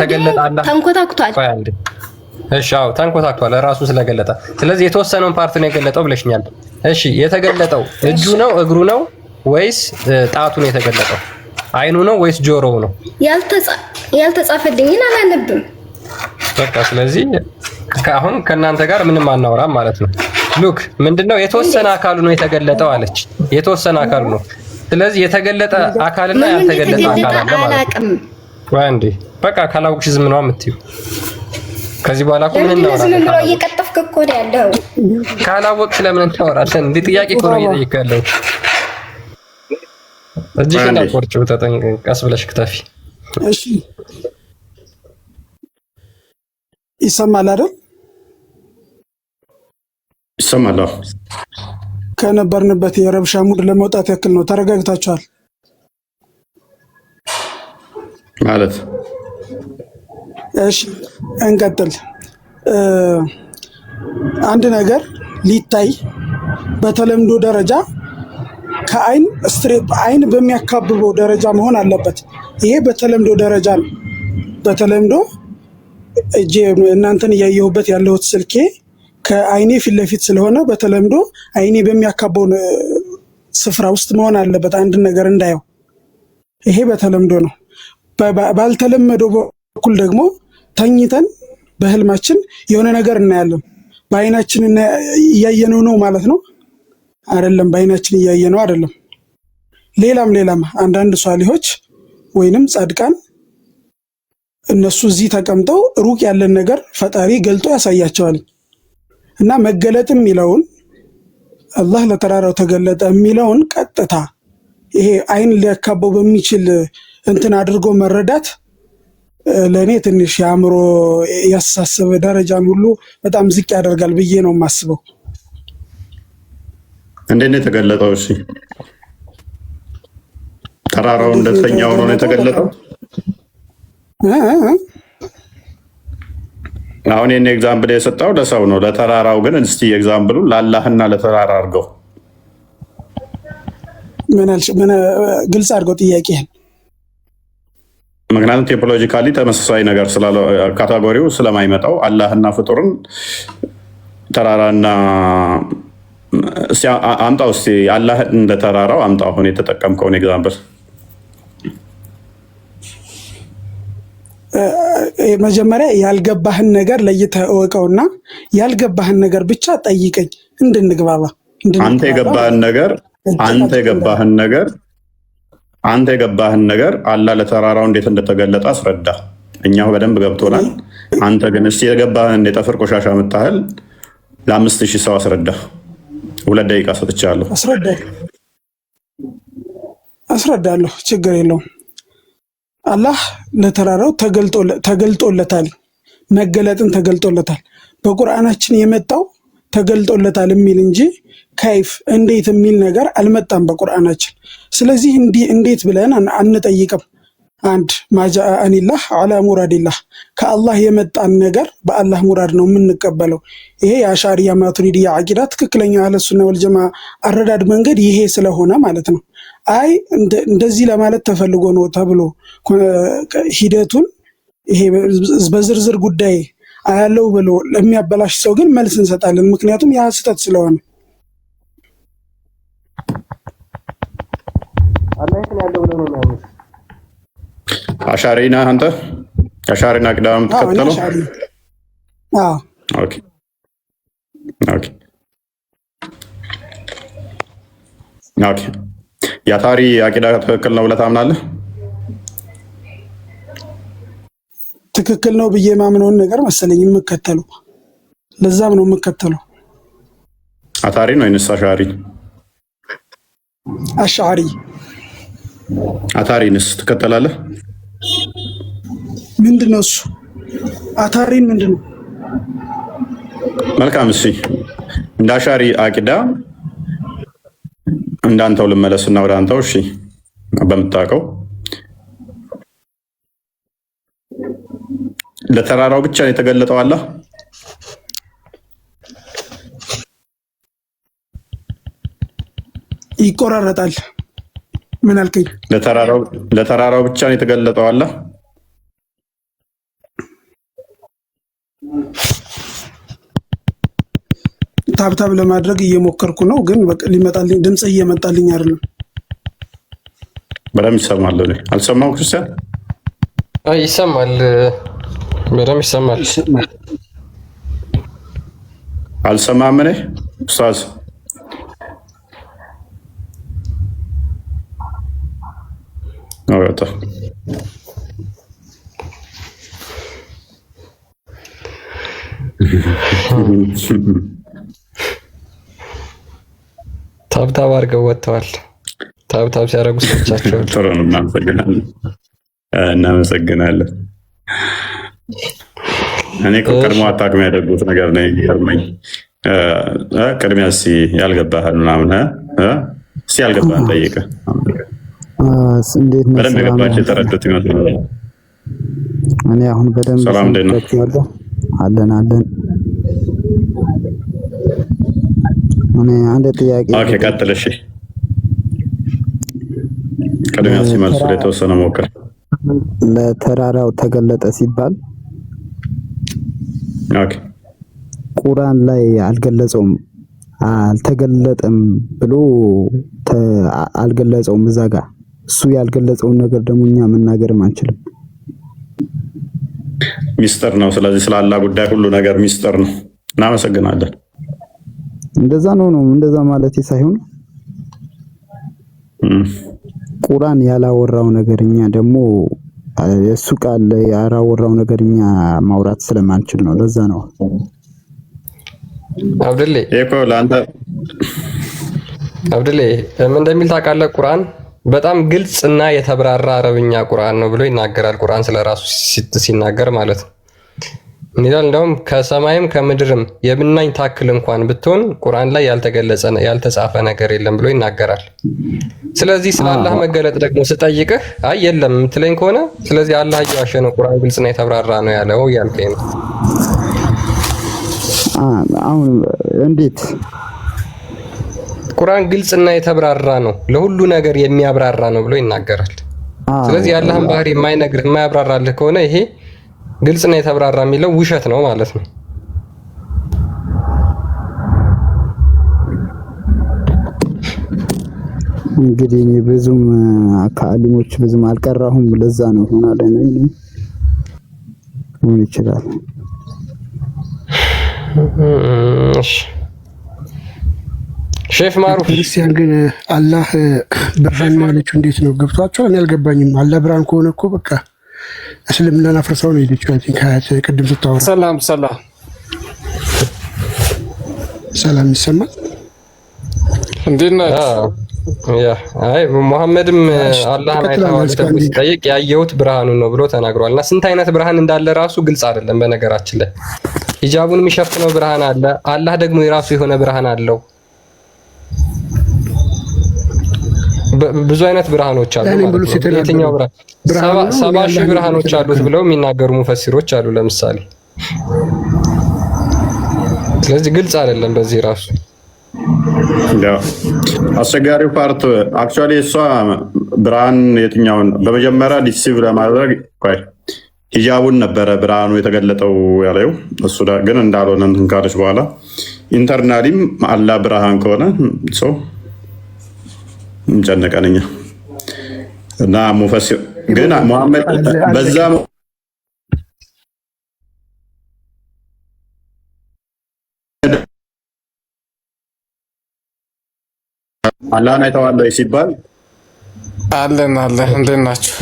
ተንኮታኩቷል። እሺ አዎ ተንኮታክቷል ራሱ ስለገለጠ። ስለዚህ የተወሰነውን ፓርት ነው የገለጠው ብለሽኛል። እሺ የተገለጠው እጁ ነው እግሩ ነው ወይስ ጣቱ ነው የተገለጠው? አይኑ ነው ወይስ ጆሮው ነው? ያልተጻፈልኝን አላነብም። በቃ ስለዚህ አሁን ከእናንተ ጋር ምንም አናወራም ማለት ነው። ሉክ ምንድነው የተወሰነ አካሉ ነው የተገለጠው አለች። የተወሰነ አካሉ ነው። ስለዚህ የተገለጠ አካልና ያልተገለጠ አካል አለ ማለት ነው። ወንዲ በቃ ካላውቅሽ ዝም ነው የምትይው። ከዚህ በኋላ እኮ ምን እናወራለን? ዝም ብሎ እየቀጠፍክ እኮ ነው ያለው። ካላወቅሽ ለምን እናወራለን? እንዴ ጥያቄ እኮ ነው እየጠየቅኩ ያለው። እጅሽ እንዳትቆርጪው ተጠንቀቂ፣ ቀስ ብለሽ ክተፊ። እሺ ይሰማል አይደል? ይሰማል። ከነበርንበት የረብሻ ሙድ ለመውጣት ያክል ነው። ተረጋግታችኋል ማለት? እሺ እንቀጥል። አንድ ነገር ሊታይ በተለምዶ ደረጃ ከአይን ስትሬት አይን በሚያካብበው ደረጃ መሆን አለበት። ይሄ በተለምዶ ደረጃ ነው። በተለምዶ እጄ እናንተን እያየሁበት ያለሁት ስልኬ ከአይኔ ፊት ለፊት ስለሆነ በተለምዶ አይኔ በሚያካበው ስፍራ ውስጥ መሆን አለበት አንድ ነገር እንዳየው። ይሄ በተለምዶ ነው። ባልተለመደው በኩል ደግሞ ተኝተን በህልማችን የሆነ ነገር እናያለን። በአይናችን እያየነው ነው ማለት ነው አይደለም? በአይናችን እያየነው አይደለም። ሌላም አንዳንድ ሷሊሆች ወይንም ጻድቃን እነሱ እዚህ ተቀምጠው ሩቅ ያለን ነገር ፈጣሪ ገልጦ ያሳያቸዋል። እና መገለጥም የሚለውን አላህ ለተራራው ተገለጠ የሚለውን ቀጥታ ይሄ አይን ሊያካበው በሚችል እንትን አድርጎ መረዳት ለእኔ ትንሽ የአእምሮ ያሳሰበ ደረጃን ሁሉ በጣም ዝቅ ያደርጋል ብዬ ነው የማስበው። እንዴት ነው የተገለጠው? እሺ ተራራው እንደተኛ ሆኖ ነው የተገለጠው? አሁን የኔ ኤግዛምፕል የሰጠው ለሰው ነው። ለተራራው ግን እስቲ ኤግዛምፕሉ ለአላህና ለተራራ አድርገው። ምን ግልጽ አድርገው ጥያቄህን። ምክንያቱም ቴዎሎጂካሊ ተመሳሳይ ነገር ካቴጎሪው ስለማይመጣው አላህና ፍጡርን ተራራና አምጣው እስቲ አላህ እንደ ተራራው አምጣው። አሁን የተጠቀምከውን ኤግዛምፕል መጀመሪያ ያልገባህን ነገር ለይተህ እወቀውና ያልገባህን ነገር ብቻ ጠይቀኝ እንድንግባባ። አንተ የገባህን ነገር አላህ ለተራራው እንዴት እንደተገለጠ አስረዳ። እኛው በደንብ ገብቶናል። አንተ ግን እስቲ የገባህን የጠፍር ቆሻሻ የምታህል ለ5000 ሰው አስረዳ። 2 ደቂቃ ሰጥቻለሁ። አስረዳለሁ፣ ችግር የለውም። አላህ ለተራራው ተገልጦለታል፣ መገለጥን ተገልጦለታል። በቁርአናችን የመጣው ተገልጦለታል የሚል እንጂ ከይፍ እንዴት የሚል ነገር አልመጣም በቁርአናችን። ስለዚህ እንዴት ብለን አንጠይቅም። አንድ ማጃአኒላህ አላ ሙራዲላህ፣ ከአላህ የመጣን ነገር በአላህ ሙራድ ነው የምንቀበለው። ይሄ የአሻሪያ ማቱሪዲያ አቂዳ ትክክለኛ አህለሱና ወልጀማ አረዳድ መንገድ ይሄ ስለሆነ ማለት ነው። አይ እንደዚህ ለማለት ተፈልጎ ነው ተብሎ ሂደቱን ይሄ በዝርዝር ጉዳይ አያለው ብሎ ለሚያበላሽ ሰው ግን መልስ እንሰጣለን። ምክንያቱም ያ ስህተት ስለሆነ። አሻሪና አንተ አሻሪና ቅዳም ተከተለው። ኦኬ የአታሪ አቂዳ ትክክል ነው ብለህ ታምናለህ? ትክክል ነው ብዬ ማምነውን ነገር መሰለኝ የምከተለው። ለዛም ነው የምከተለው። አታሪ ነው ወይንስ አሻሪ? አሻሪ። አታሪንስ ትከተላለህ? ምንድነው እሱ? አታሪን ምንድነው? መልካም። እሺ እንደ አሻሪ አቂዳ እንዳንተው ልመለስና ወደ አንተው። እሺ በምታውቀው ለተራራው ብቻ ነው የተገለጠው አላህ? ይቆራረጣል። ምን አልከኝ? ለተራራው ብቻ ነው የተገለጠው አላህ? ታብታብ ለማድረግ እየሞከርኩ ነው፣ ግን ሊመጣልኝ ድምጽ እየመጣልኝ አይደለም። በደምብ ይሰማል። አልሰማም? ክርስቲያን ይሰማል፣ በደምብ ይሰማል። አልሰማም? እኔ ኡስታዝ ታብታብ አድርገው ወጥተዋል። ታብታብ ሲያደርጉ ሰዎቻቸው ጥሩ ነው። እናመሰግናለን። እኔ ቀድሞ አታውቅም ያደርጉት ነገር ነው የሚገርመኝ። ቅድሚያ እስኪ ያልገባህን ምናምን እስኪ ያልገባህን ጠይቀህ በደንብ የገባቸው የተረዱት ይመስላል። እኔ አሁን በደንብ ሰላም እንዴት ነው? አለን። እኔ አንድ ጥያቄ። ኦኬ ቀጥል። እሺ ቅድሚያ ሲመልሱ የተወሰነ ሞክር። ለተራራው ተገለጠ ሲባል ኦኬ ቁርአን ላይ አልገለጸውም አልተገለጠም ብሎ አልገለጸውም እዛ ጋር እሱ ያልገለጸውን ነገር ደግሞ እኛ መናገርም አንችልም ሚስጥር ነው ስለዚህ ስለ አላህ ጉዳይ ሁሉ ነገር ሚስጥር ነው እናመሰግናለን እንደዛ ነው እንደዛ ማለት ሳይሆን ቁርአን ያላወራው ነገርኛ ደግሞ የሱ ቃል ያላወራው ነገርኛ ማውራት ስለማንችል ነው ለዛ ነው አብዱሌ ምን እንደሚል ታውቃለህ ቁርአን በጣም ግልጽና የተብራራ አረብኛ ቁርአን ነው ብሎ ይናገራል ቁርአን ስለራሱ ሲናገር ማለት ነው ይላል እንደውም ከሰማይም ከምድርም የብናኝ ታክል እንኳን ብትሆን ቁርአን ላይ ያልተጻፈ ነገር የለም ብሎ ይናገራል ስለዚህ ስለ አላህ መገለጥ ደግሞ ስጠይቅህ አይ የለም የምትለኝ ከሆነ ስለዚህ አላህ እየዋሸ ነው ቁርአን ግልጽና የተብራራ ነው ያለው ያልከኝ ነው አሁን እንዴት ቁርአን ግልጽና የተብራራ ነው ለሁሉ ነገር የሚያብራራ ነው ብሎ ይናገራል ስለዚህ አላህን ባህሪ የማያብራራልህ ከሆነ ይሄ ግልጽና የተብራራ የሚለው ውሸት ነው ማለት ነው እንግዲህ እኔ ብዙም ከአሊሞች ብዙም አልቀራሁም ለዛ ነው ሆናለ ምን ይችላል እሺ ሼፍ ማሩፍ ክርስቲያን ግን አላህ ብርሃን ማለቱ እንዴት ነው ገብቷቸዋል? እኔ አልገባኝም። አላህ ብርሃን ከሆነ እኮ በቃ እስልምናን አፍርሰው ነው የሄደችው። አይ ቲንክ ሀያት ቅድም ስታወራ ሰላም ይሰማል እንዴት ነው? አይ ሙሐመድም አላህን አይተዋል ተብሎ ሲጠይቅ ያየሁት ብርሃኑን ነው ብሎ ተናግሯልና ስንት አይነት ብርሃን እንዳለ ራሱ ግልጽ አይደለም። በነገራችን ላይ ሂጃቡን የሚሸፍነው ብርሃን አለ። አላህ ደግሞ የራሱ የሆነ ብርሃን አለው። ብዙ አይነት ብርሃኖች አሉ ማለት ነው። የትኛው ብርሃን 70,000 ብርሃኖች አሉት ብለው የሚናገሩ ሙፈሲሮች አሉ ለምሳሌ። ስለዚህ ግልጽ አይደለም በዚህ ራሱ አስቸጋሪው ፓርት አክቹአሊ እሷ ብርሃን የትኛውን በመጀመሪያ ዲሲቭ ለማድረግ ሂጃቡን ነበረ ብርሃኑ የተገለጠው ያለው እሱ ግን እንዳልሆነ እንትን ካለች በኋላ ኢንተርናሊም አላህ ብርሃን ከሆነ ሰው እንጨነቀንኛ እና ሙፈሲር ግን ሙሐመድ በዛ አላህን አይተዋል ሲባል አለን እንዴት ናችሁ?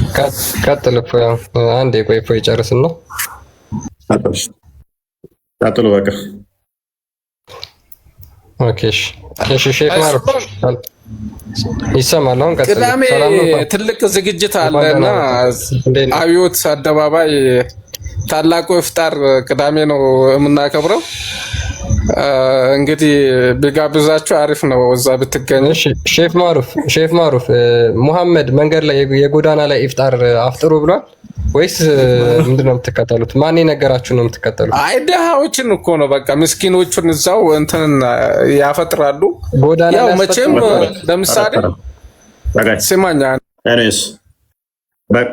ቀጥል እኮ አንዴ ቆይ ጨርስና ቀጥሉ በቃ ኦኬ እሺ ሼክ ማሩፍ ይሰማል። አሁን ቀጥል። ቅዳሜ ትልቅ ዝግጅት አለና አብዮት አደባባይ ታላቁ ኢፍጣር ቅዳሜ ነው የምናከብረው። እንግዲህ ቢጋብዛችሁ አሪፍ ነው እዛ ብትገኙ። ሼፍ ማሩፍ ሙሐመድ መንገድ ላይ የጎዳና ላይ ኢፍጣር አፍጥሩ ብሏል ወይስ ምንድነው የምትከተሉት? ማን የነገራችሁ ነው የምትከተሉት? አይ ደሃዎችን እኮ ነው በቃ ምስኪኖቹን እዛው እንትን ያፈጥራሉ። ያው መቼም ለምሳሌ ስማኛ እኔስ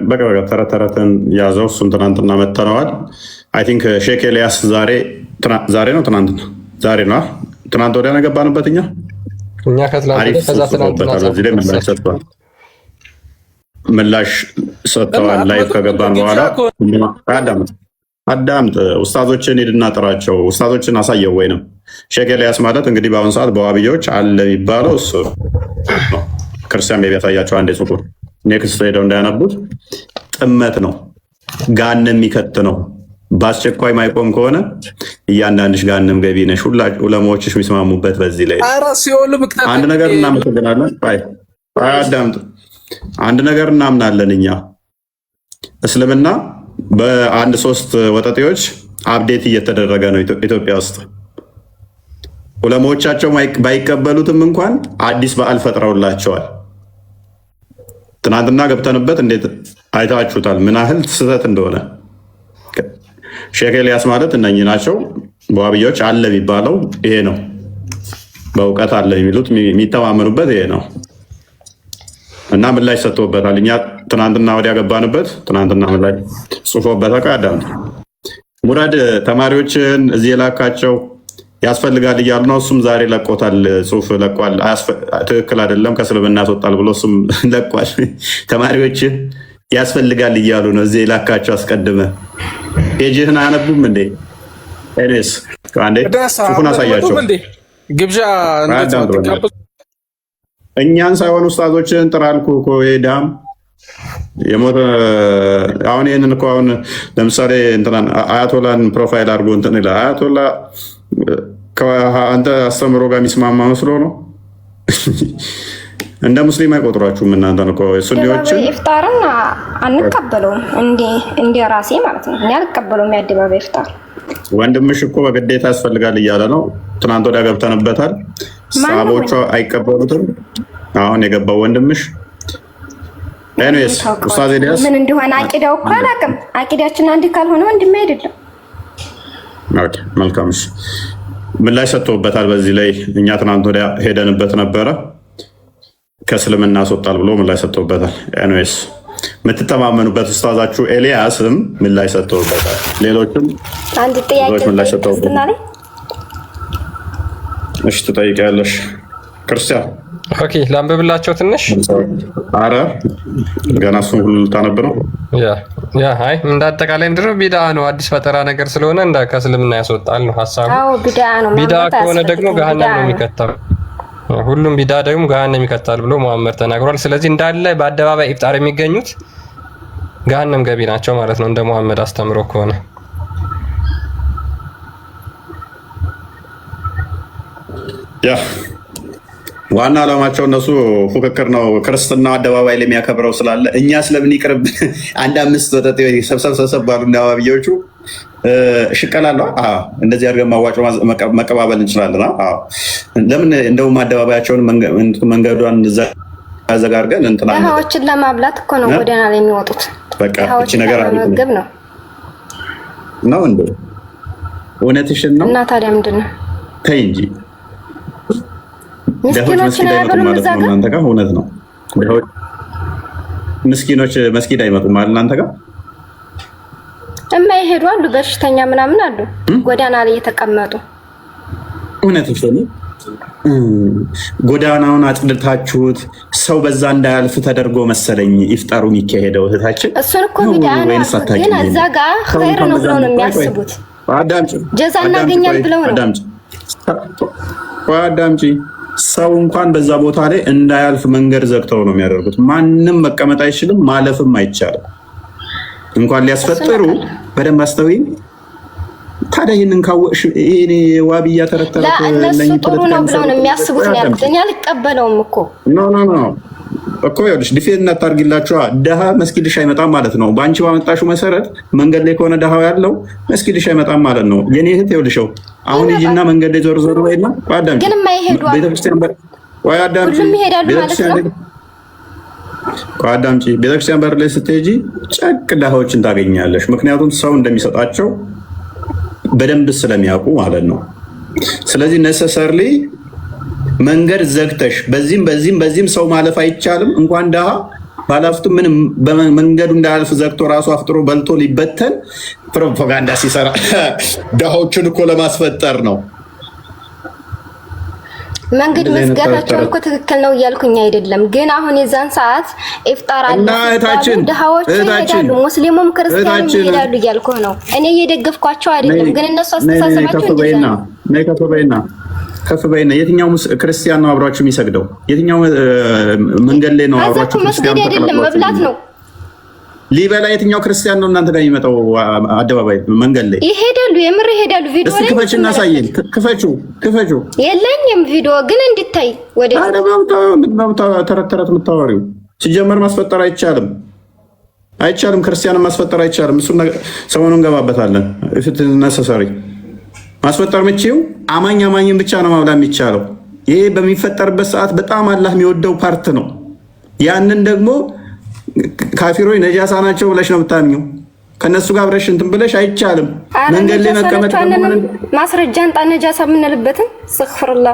በቃ ተረተረተን ያዘው እሱን ትናንትና መተነዋል። አይ ቲንክ ሼክ ኤልያስ ዛሬ ነው ትናንትና ዛሬ ነው ትናንት ወዲያ ነገባንበት እኛ ከዛ ትናንትና ምላሽ ሰጥተዋል። ላይፍ ከገባን በኋላ አዳምጥ ኡስታዞችን ሂድና ጥራቸው፣ ኡስታዞችን አሳየው። ወይንም ሼክ ኤልያስ ማለት እንግዲህ በአሁኑ ሰዓት በዋብዮች አለ የሚባለው እሱ ክርስቲያን ቤቢ ያሳያቸው አንዴ ጽሁፉ ኔክስት ሄደው እንዳያነቡት ጥመት ነው፣ ጋንም የሚከት ነው። በአስቸኳይ ማይቆም ከሆነ እያንዳንድሽ ጋንም ገቢ ነሽ። ዑለማዎችሽ የሚስማሙበት በዚህ ላይ አንድ ነገር እናመሰግናለን። አዳምጥ አንድ ነገር እናምናለን እኛ እስልምና በአንድ 3 ወጠጤዎች አፕዴት እየተደረገ ነው ኢትዮጵያ ውስጥ። ዑለማዎቻቸው ባይቀበሉትም እንኳን አዲስ በዓል ፈጥረውላቸዋል። ትናንትና ገብተንበት እንዴት አይታችሁታል ምን ያህል ስህተት እንደሆነ። ሼክ ኤልያስ ማለት እነኚህ ናቸው። በዋብዮች አለ የሚባለው ይሄ ነው። በእውቀት አለ የሚሉት የሚተማመኑበት ይሄ ነው እና ምላሽ ሰጥቶበታል። እኛ ትናንትና ወዲያ ገባንበት፣ ትናንትና ምላሽ ጽፎበት አዳምጥ። ሙራድ ተማሪዎችን እዚህ የላካቸው ያስፈልጋል እያሉ ነው። እሱም ዛሬ ለቆታል፣ ጽሁፍ ለቋል። ትክክል አይደለም ከእስልምና ያስወጣል ብሎ እሱም ለቋል። ተማሪዎች ያስፈልጋል እያሉ ነው። እዚህ ላካቸው አስቀድመ ፔጅህን አያነቡም እንዴ? ኤኒዌይስ አንዴ ጽሁፉን አሳያቸው። ግብዣ እኛን ሳይሆን ኡስታዞችን ጥራልኩ እኮ ዳም የሞተ አሁን ይህንን እኮ አሁን ለምሳሌ እንትናን አያቶላን ፕሮፋይል አድርጎ እንትን ይላል። አያቶላ አንተ አስተምሮ ጋር የሚስማማ መስሎ ነው። እንደ ሙስሊም አይቆጥሯችሁም እናንተን እኮ ሱኒዎችን። ኢፍጣርን አንቀበለውም እንደ ራሴ ማለት ነው። እኔ አልቀበለውም የአደባባይ ኢፍጣር። ወንድምሽ እኮ በግዴታ ያስፈልጋል እያለ ነው። ትናንት ወዲያ ገብተንበታል። ሰሃቦቹ አይቀበሉትም። አሁን የገባው ወንድምሽ ኤኒዌይስ ኡስታዝ ኤልያስ ምን እንደሆነ አቂዳው እኮ አላውቅም። አቂዳችን አንድ ካልሆነ ወንድም አይደለም። ኦኬ መልካም። ምላሽ ሰጥቶበታል በዚህ ላይ። እኛ ትናንት ወዲያ ሄደንበት ነበረ። ከእስልምና ያስወጣል ብሎ ምላሽ ሰጥቶበታል። ኤኒዌይስ የምትተማመኑበት ኡስታዛችሁ ኤልያስም ምላሽ ሰጥቶበታል። ሌሎችም አንድ ጥያቄ ምላሽ ሰጥቶበታል። እሺ ትጠይቂያለሽ ክርስቲያን? ኦኬ ላንብብላቸው ትንሽ። አረ ገና እሱን ሁሉ ልታነብ ነው? ያ አይ እንደ አጠቃላይ ምንድነው ቢድዓ ነው፣ አዲስ ፈጠራ ነገር ስለሆነ እንደ ከእስልምና ያስወጣል ነው ሐሳቡ። አዎ ቢድዓ ነው። ቢድዓ ከሆነ ደግሞ ገሃነም ነው የሚከተው። ሁሉም ቢድዓ ደግሞ ገሃነም ይከታል ብሎ መሐመድ ተናግሯል። ስለዚህ እንዳለ በአደባባይ ኢፍጣር የሚገኙት ገሃነም ገቢ ናቸው ማለት ነው እንደ መሐመድ አስተምሮ ከሆነ። ያ ዋና ዓላማቸው እነሱ ፉክክር ነው። ክርስትናው አደባባይ ላይ የሚያከብረው ስላለ እኛ ስለምን ይቅርብ አንድ አምስት ወጠጤ ሰብሰብ ባሉ እና አባብዮቹ ሽቀላለሁ። እንደዚህ አድርገን ማዋጮ መቀባበል እንችላለን። ለምን እንደውም አደባባያቸውን መንገዷን አዘጋርገን እንትና ድሃዎችን ለማብላት እኮ ነው ጎዳና ላይ የሚወጡት። በቃ እቺ ነገር ምግብ ነው ነው እንዴ? እውነትሽን ነው። እና ታዲያ ምንድን ነው? ተይ እንጂ ምስኪኖች አይበሉም እዛ ጋር። እናንተ ጋር እውነት ነው። ምስኪኖች መስጊድ አይመጡም ማለት እናንተ ጋር የማይሄዱ አሉ፣ በሽተኛ ምናምን አሉ ጎዳና ላይ የተቀመጡ። እውነትሽ ነው። ጎዳናውን አጽድታችሁት ሰው በዛ እንዳያልፍ ተደርጎ መሰለኝ ኢፍጣሩ የሚካሄደው እህታችን። እሱን እኮ ቢድዓ ነው፣ ግን እዛ ጋር ኸይር ነው ብለው ነው የሚያስቡት። ጀዛ እናገኛል ብለው ነው። አዳምጪ ሰው እንኳን በዛ ቦታ ላይ እንዳያልፍ መንገድ ዘግተው ነው የሚያደርጉት። ማንም መቀመጥ አይችልም፣ ማለፍም አይቻልም። እንኳን ሊያስፈጥሩ በደንብ አስተውይ። ታዲያ ይህንን ካወቅሽ ይሄኔ ዋብያ ተረተረት እነሱ ጥሩ ነው ብለው ነው የሚያስቡት ነው ያልኩት። እኔ አልቀበለውም እኮ ኖ እኮ ይኸውልሽ፣ ዲፌንድ እናታርጊላችኋ። ደሃ መስጊድሽ አይመጣም ማለት ነው። በአንቺ ባመጣሽው መሰረት መንገድ ላይ ከሆነ ደሃው ያለው መስጊድሽ አይመጣም ማለት ነው። የኔ እህት ይኸውልሽው፣ አሁን ሂጂና መንገድ ላይ ዞር በይና አዳምጪ። ግን የማይሄዱ ቤተክርስቲያን ወይ አዳምጪ፣ ሁሉም ይሄዳሉ ማለት ነው። አዳምጪ፣ ቤተክርስቲያን በር ላይ ስትሄጂ ጨቅ ደሃዎችን ታገኛለሽ። ምክንያቱም ሰው እንደሚሰጣቸው በደንብ ስለሚያውቁ ማለት ነው። ስለዚህ ነሰሰርሊ መንገድ ዘግተሽ በዚህም ሰው ማለፍ አይቻልም። እንኳን ደሃ ባላፍቱ ምንም መንገዱ እንዳያልፍ ዘግቶ ራሱ አፍጥሮ በልቶ ሊበተን ፕሮፓጋንዳ ሲሰራ ደሃዎችን እኮ ለማስፈጠር ነው። መንገድ መዝጋታቸው እኮ ትክክል ነው እያልኩኝ አይደለም። ግን አሁን የዛን ሰዓት ኢፍጣር አለ፣ ደሃዎች ይሄዳሉ፣ ሙስሊሙም ክርስቲያኑም ይሄዳሉ እያልኩ ነው። እኔ እየደገፍኳቸው አይደለም። ግን እነሱ አስተሳሰባቸው እንደዛ ነው። ከፍ በይና የትኛው ክርስቲያን ነው አብሯችሁ የሚሰግደው? የትኛው መንገድ ላይ ነው አብሯችሁ ክርስቲያን አይደለም መብላት ነው ሊበላ? የትኛው ክርስቲያን ነው እናንተ ጋር የሚመጣው? አደባባይ መንገድ ላይ ይሄዳሉ፣ የምር ይሄዳሉ። ቪዲዮ ላይ ክፈቹ እና ሳይን ክፈቹ። የለኝም ቪዲዮ ግን እንድታይ ወደ ተረት የምታወሪው ሲጀመር ማስፈጠር አይቻልም። ክርስቲያንን ማስፈጠር አይቻልም። እሱ ሰሞኑን እንገባበታለን። ነሰሰሪ ማስፈጠር ምችው አማኝን ብቻ ነው ማብላ የሚቻለው። ይሄ በሚፈጠርበት ሰዓት በጣም አላህ የሚወደው ፓርት ነው። ያንን ደግሞ ካፊሮች ነጃሳ ናቸው ብለሽ ነው የምታምኚው። ከነሱ ጋር አብረሽ እንትን ብለሽ አይቻልም። መንገድ ላይ መቀመጥ ማስረጃ እንጣ ነጃሳ የምንልበትን ስፍርላ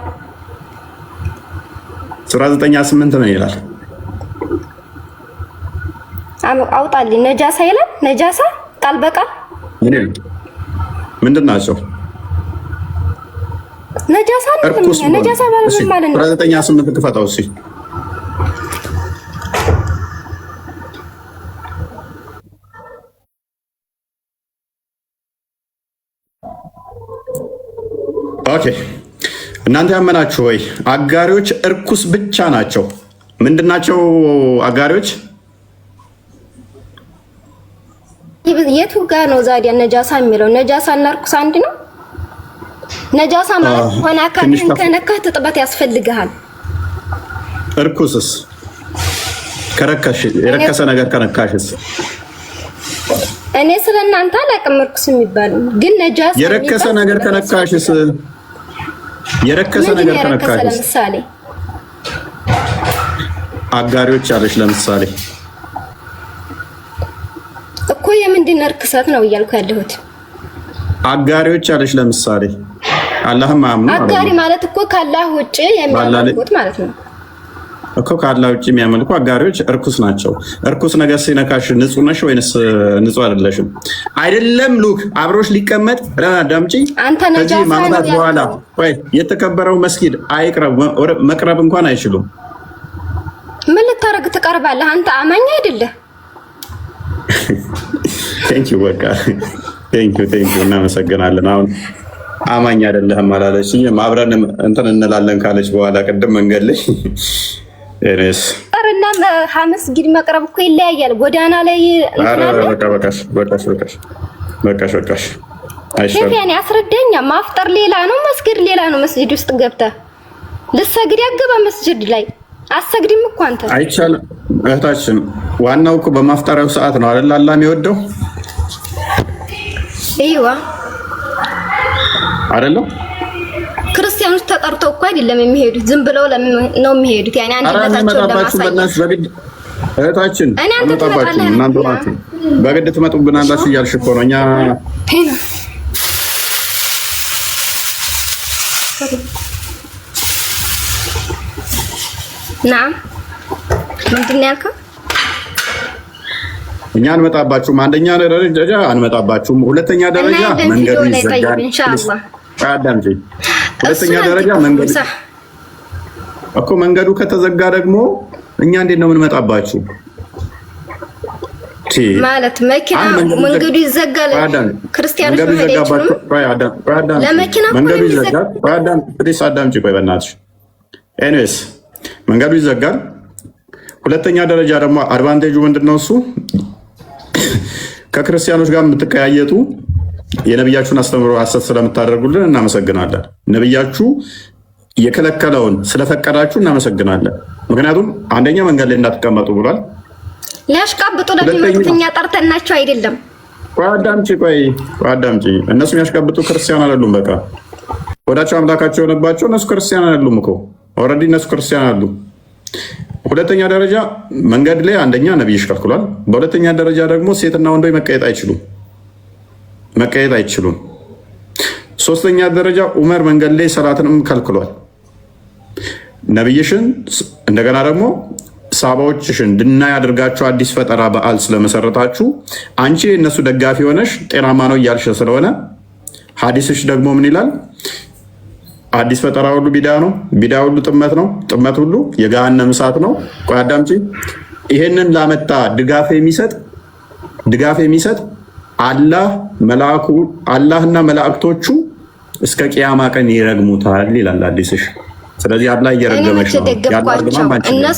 ሱራ 9:8 ነው ይላል። አውጣልኝ ነጃሳ ይላል። ነጃሳ ቃል በቃል ምንድን ናቸው? ነጃሳ ነው ነጃሳ ማለት ነው። 1928 ክፈታው እሺ ኦኬ እናንተ ያመናችሁ ወይ አጋሪዎች እርኩስ ብቻ ናቸው? ምንድናቸው አጋሪዎች? የቱ ጋር ነው ዛዲያ ነጃሳ የሚለው? ነጃሳ እና እርኩስ አንድ ነው? ነጃሳ ማለት ሆነ አካልን ከነካህ ጥጥበት ያስፈልግሃል። እርኩስስ ከረከሽ የረከሰ ነገር ከነካሽስ? እኔ ስለናንተ አላውቅም እርኩስ የሚባለው ግን ነጃሳ የረከሰ ነገር ከነካሽስ? የረከሰ ነገር ከነካሽስ? ለምሳሌ አጋሪዎች አለሽ ለምሳሌ እኮ የምንድን እርክሰት ነው እያልኩ ያለሁት? አጋሪዎች አለሽ ለምሳሌ አላህም አያምኑ አጋሪ ማለት እኮ ካላህ ውጪ የሚያመልኩት ማለት ነው እኮ ካላህ ውጪ የሚያመልኩ አጋሪዎች እርኩስ ናቸው። እርኩስ ነገር ሲነካሽ ንጹህ ነሽ ወይንስ ንጹህ አይደለሽም? አይደለም ሉክ አብሮሽ ሊቀመጥ ረዳምጪ አንተ ነጃሳ ማምጣት በኋላ ወይ የተከበረው መስጊድ አይቅረብ መቅረብ እንኳን አይችሉም። ምን ልታረግ ትቀርባለህ? አንተ አማኝ አይደለህ? ቴንክ ዩ በቃ ቴንክ ዩ እናመሰግናለን። አሁን አማኝ አይደለህም አላለችኝም። አብረን እንትን እንላለን ካለች በኋላ ቅድም መንገድ ላይ እኔስ አረና መስጊድ መቅረብ እኮ ይለያያል። ጎዳና ላይ በቃሽ አይሻልም? ያኔ አስረዳኛ። ማፍጠር ሌላ ነው፣ መስጊድ ሌላ ነው። መስጊድ ውስጥ ገብተህ ልትሰግድ ያገባ መስጊድ ላይ አሰግድም እኮ አንተ አይቻልም። እህታችን ዋናው እኮ በማፍጠሪያው ሰዓት ነው አይደል አላህ የሚወደው አይዋ አይደለም። ክርስቲያኖች ተጠርተው እኮ አይደለም የሚሄዱት፣ ዝም ብለው ነው የሚሄዱት። ያኔ አንድነታቸውን ለማሳየት እህታችን አመጣባችሁ እናንተ ናችሁ በግድ ትመጡብናላችሁ እያልሽ እኮ ነው። እኛ ናም ምንድን ነው ያልከው? እኛ አንመጣባችሁም። አንደኛ ደረጃ አንመጣባችሁም። ሁለተኛ ደረጃ መንገዱ ይዘጋል። ኢንሻአላህ አዳምጪ። ሁለተኛ ደረጃ መንገዱ እኮ መንገዱ ከተዘጋ ደግሞ እኛ እንዴት ነው የምንመጣባችሁ? ማለት መኪና መንገዱ ይዘጋል። ክርስቲያኖች መሄድ አይችሉም። ለመኪና መንገዱ ይዘጋል። አዳምጪ ቆይ በእናትሽ። ኤኒዌይስ መንገዱ ይዘጋል። ሁለተኛ ደረጃ ደግሞ አድቫንቴጁ ምንድነው? እሱ ከክርስቲያኖች ጋር የምትቀያየጡ የነብያችሁን አስተምሮ ሐሰት ስለምታደርጉልን እናመሰግናለን። ነብያችሁ የከለከለውን ስለፈቀዳችሁ እናመሰግናለን። ምክንያቱም አንደኛ መንገድ ላይ እንዳትቀመጡ ብሏል። ሊያሽቃብጡ ለሚመጡት እኛ ጠርተናቸው አይደለም። አዳምጪ። እነሱ የሚያሽቃብጡ ክርስቲያን አይደሉም። በቃ ወዳቸው አምላካቸው የሆነባቸው እነሱ ክርስቲያን አይደሉም እኮ ኦልሬዲ እነሱ ክርስቲያን አሉ። ሁለተኛ ደረጃ መንገድ ላይ አንደኛ ነብይሽ ከልክሏል። በሁለተኛ ደረጃ ደግሞ ሴትና ወንዶች መቀየጥ አይችሉም። ሶስተኛ ደረጃ ዑመር መንገድ ላይ ሰላትንም ከልክሏል። ነብይሽን እንደገና ደግሞ ሳባዎችሽን ድናይ አድርጋችሁ አዲስ ፈጠራ በዓል ስለመሰረታችሁ አንቺ እነሱ ደጋፊ ሆነሽ ጤናማ ነው እያልሽ ስለሆነ ሐዲስሽ ደግሞ ምን ይላል? አዲስ ፈጠራ ሁሉ ቢዳ ነው፣ ቢዳ ሁሉ ጥመት ነው፣ ጥመት ሁሉ የገሃነም እሳት ነው። ቆይ አዳምጪ። ይሄንን ላመጣ ድጋፍ የሚሰጥ አላህና መላእክቶቹ እስከ ቂያማ ቀን ይረግሙታል ይላል አዲስሽ። ስለዚህ አላህ እየረገመሽ ነው። እነሱ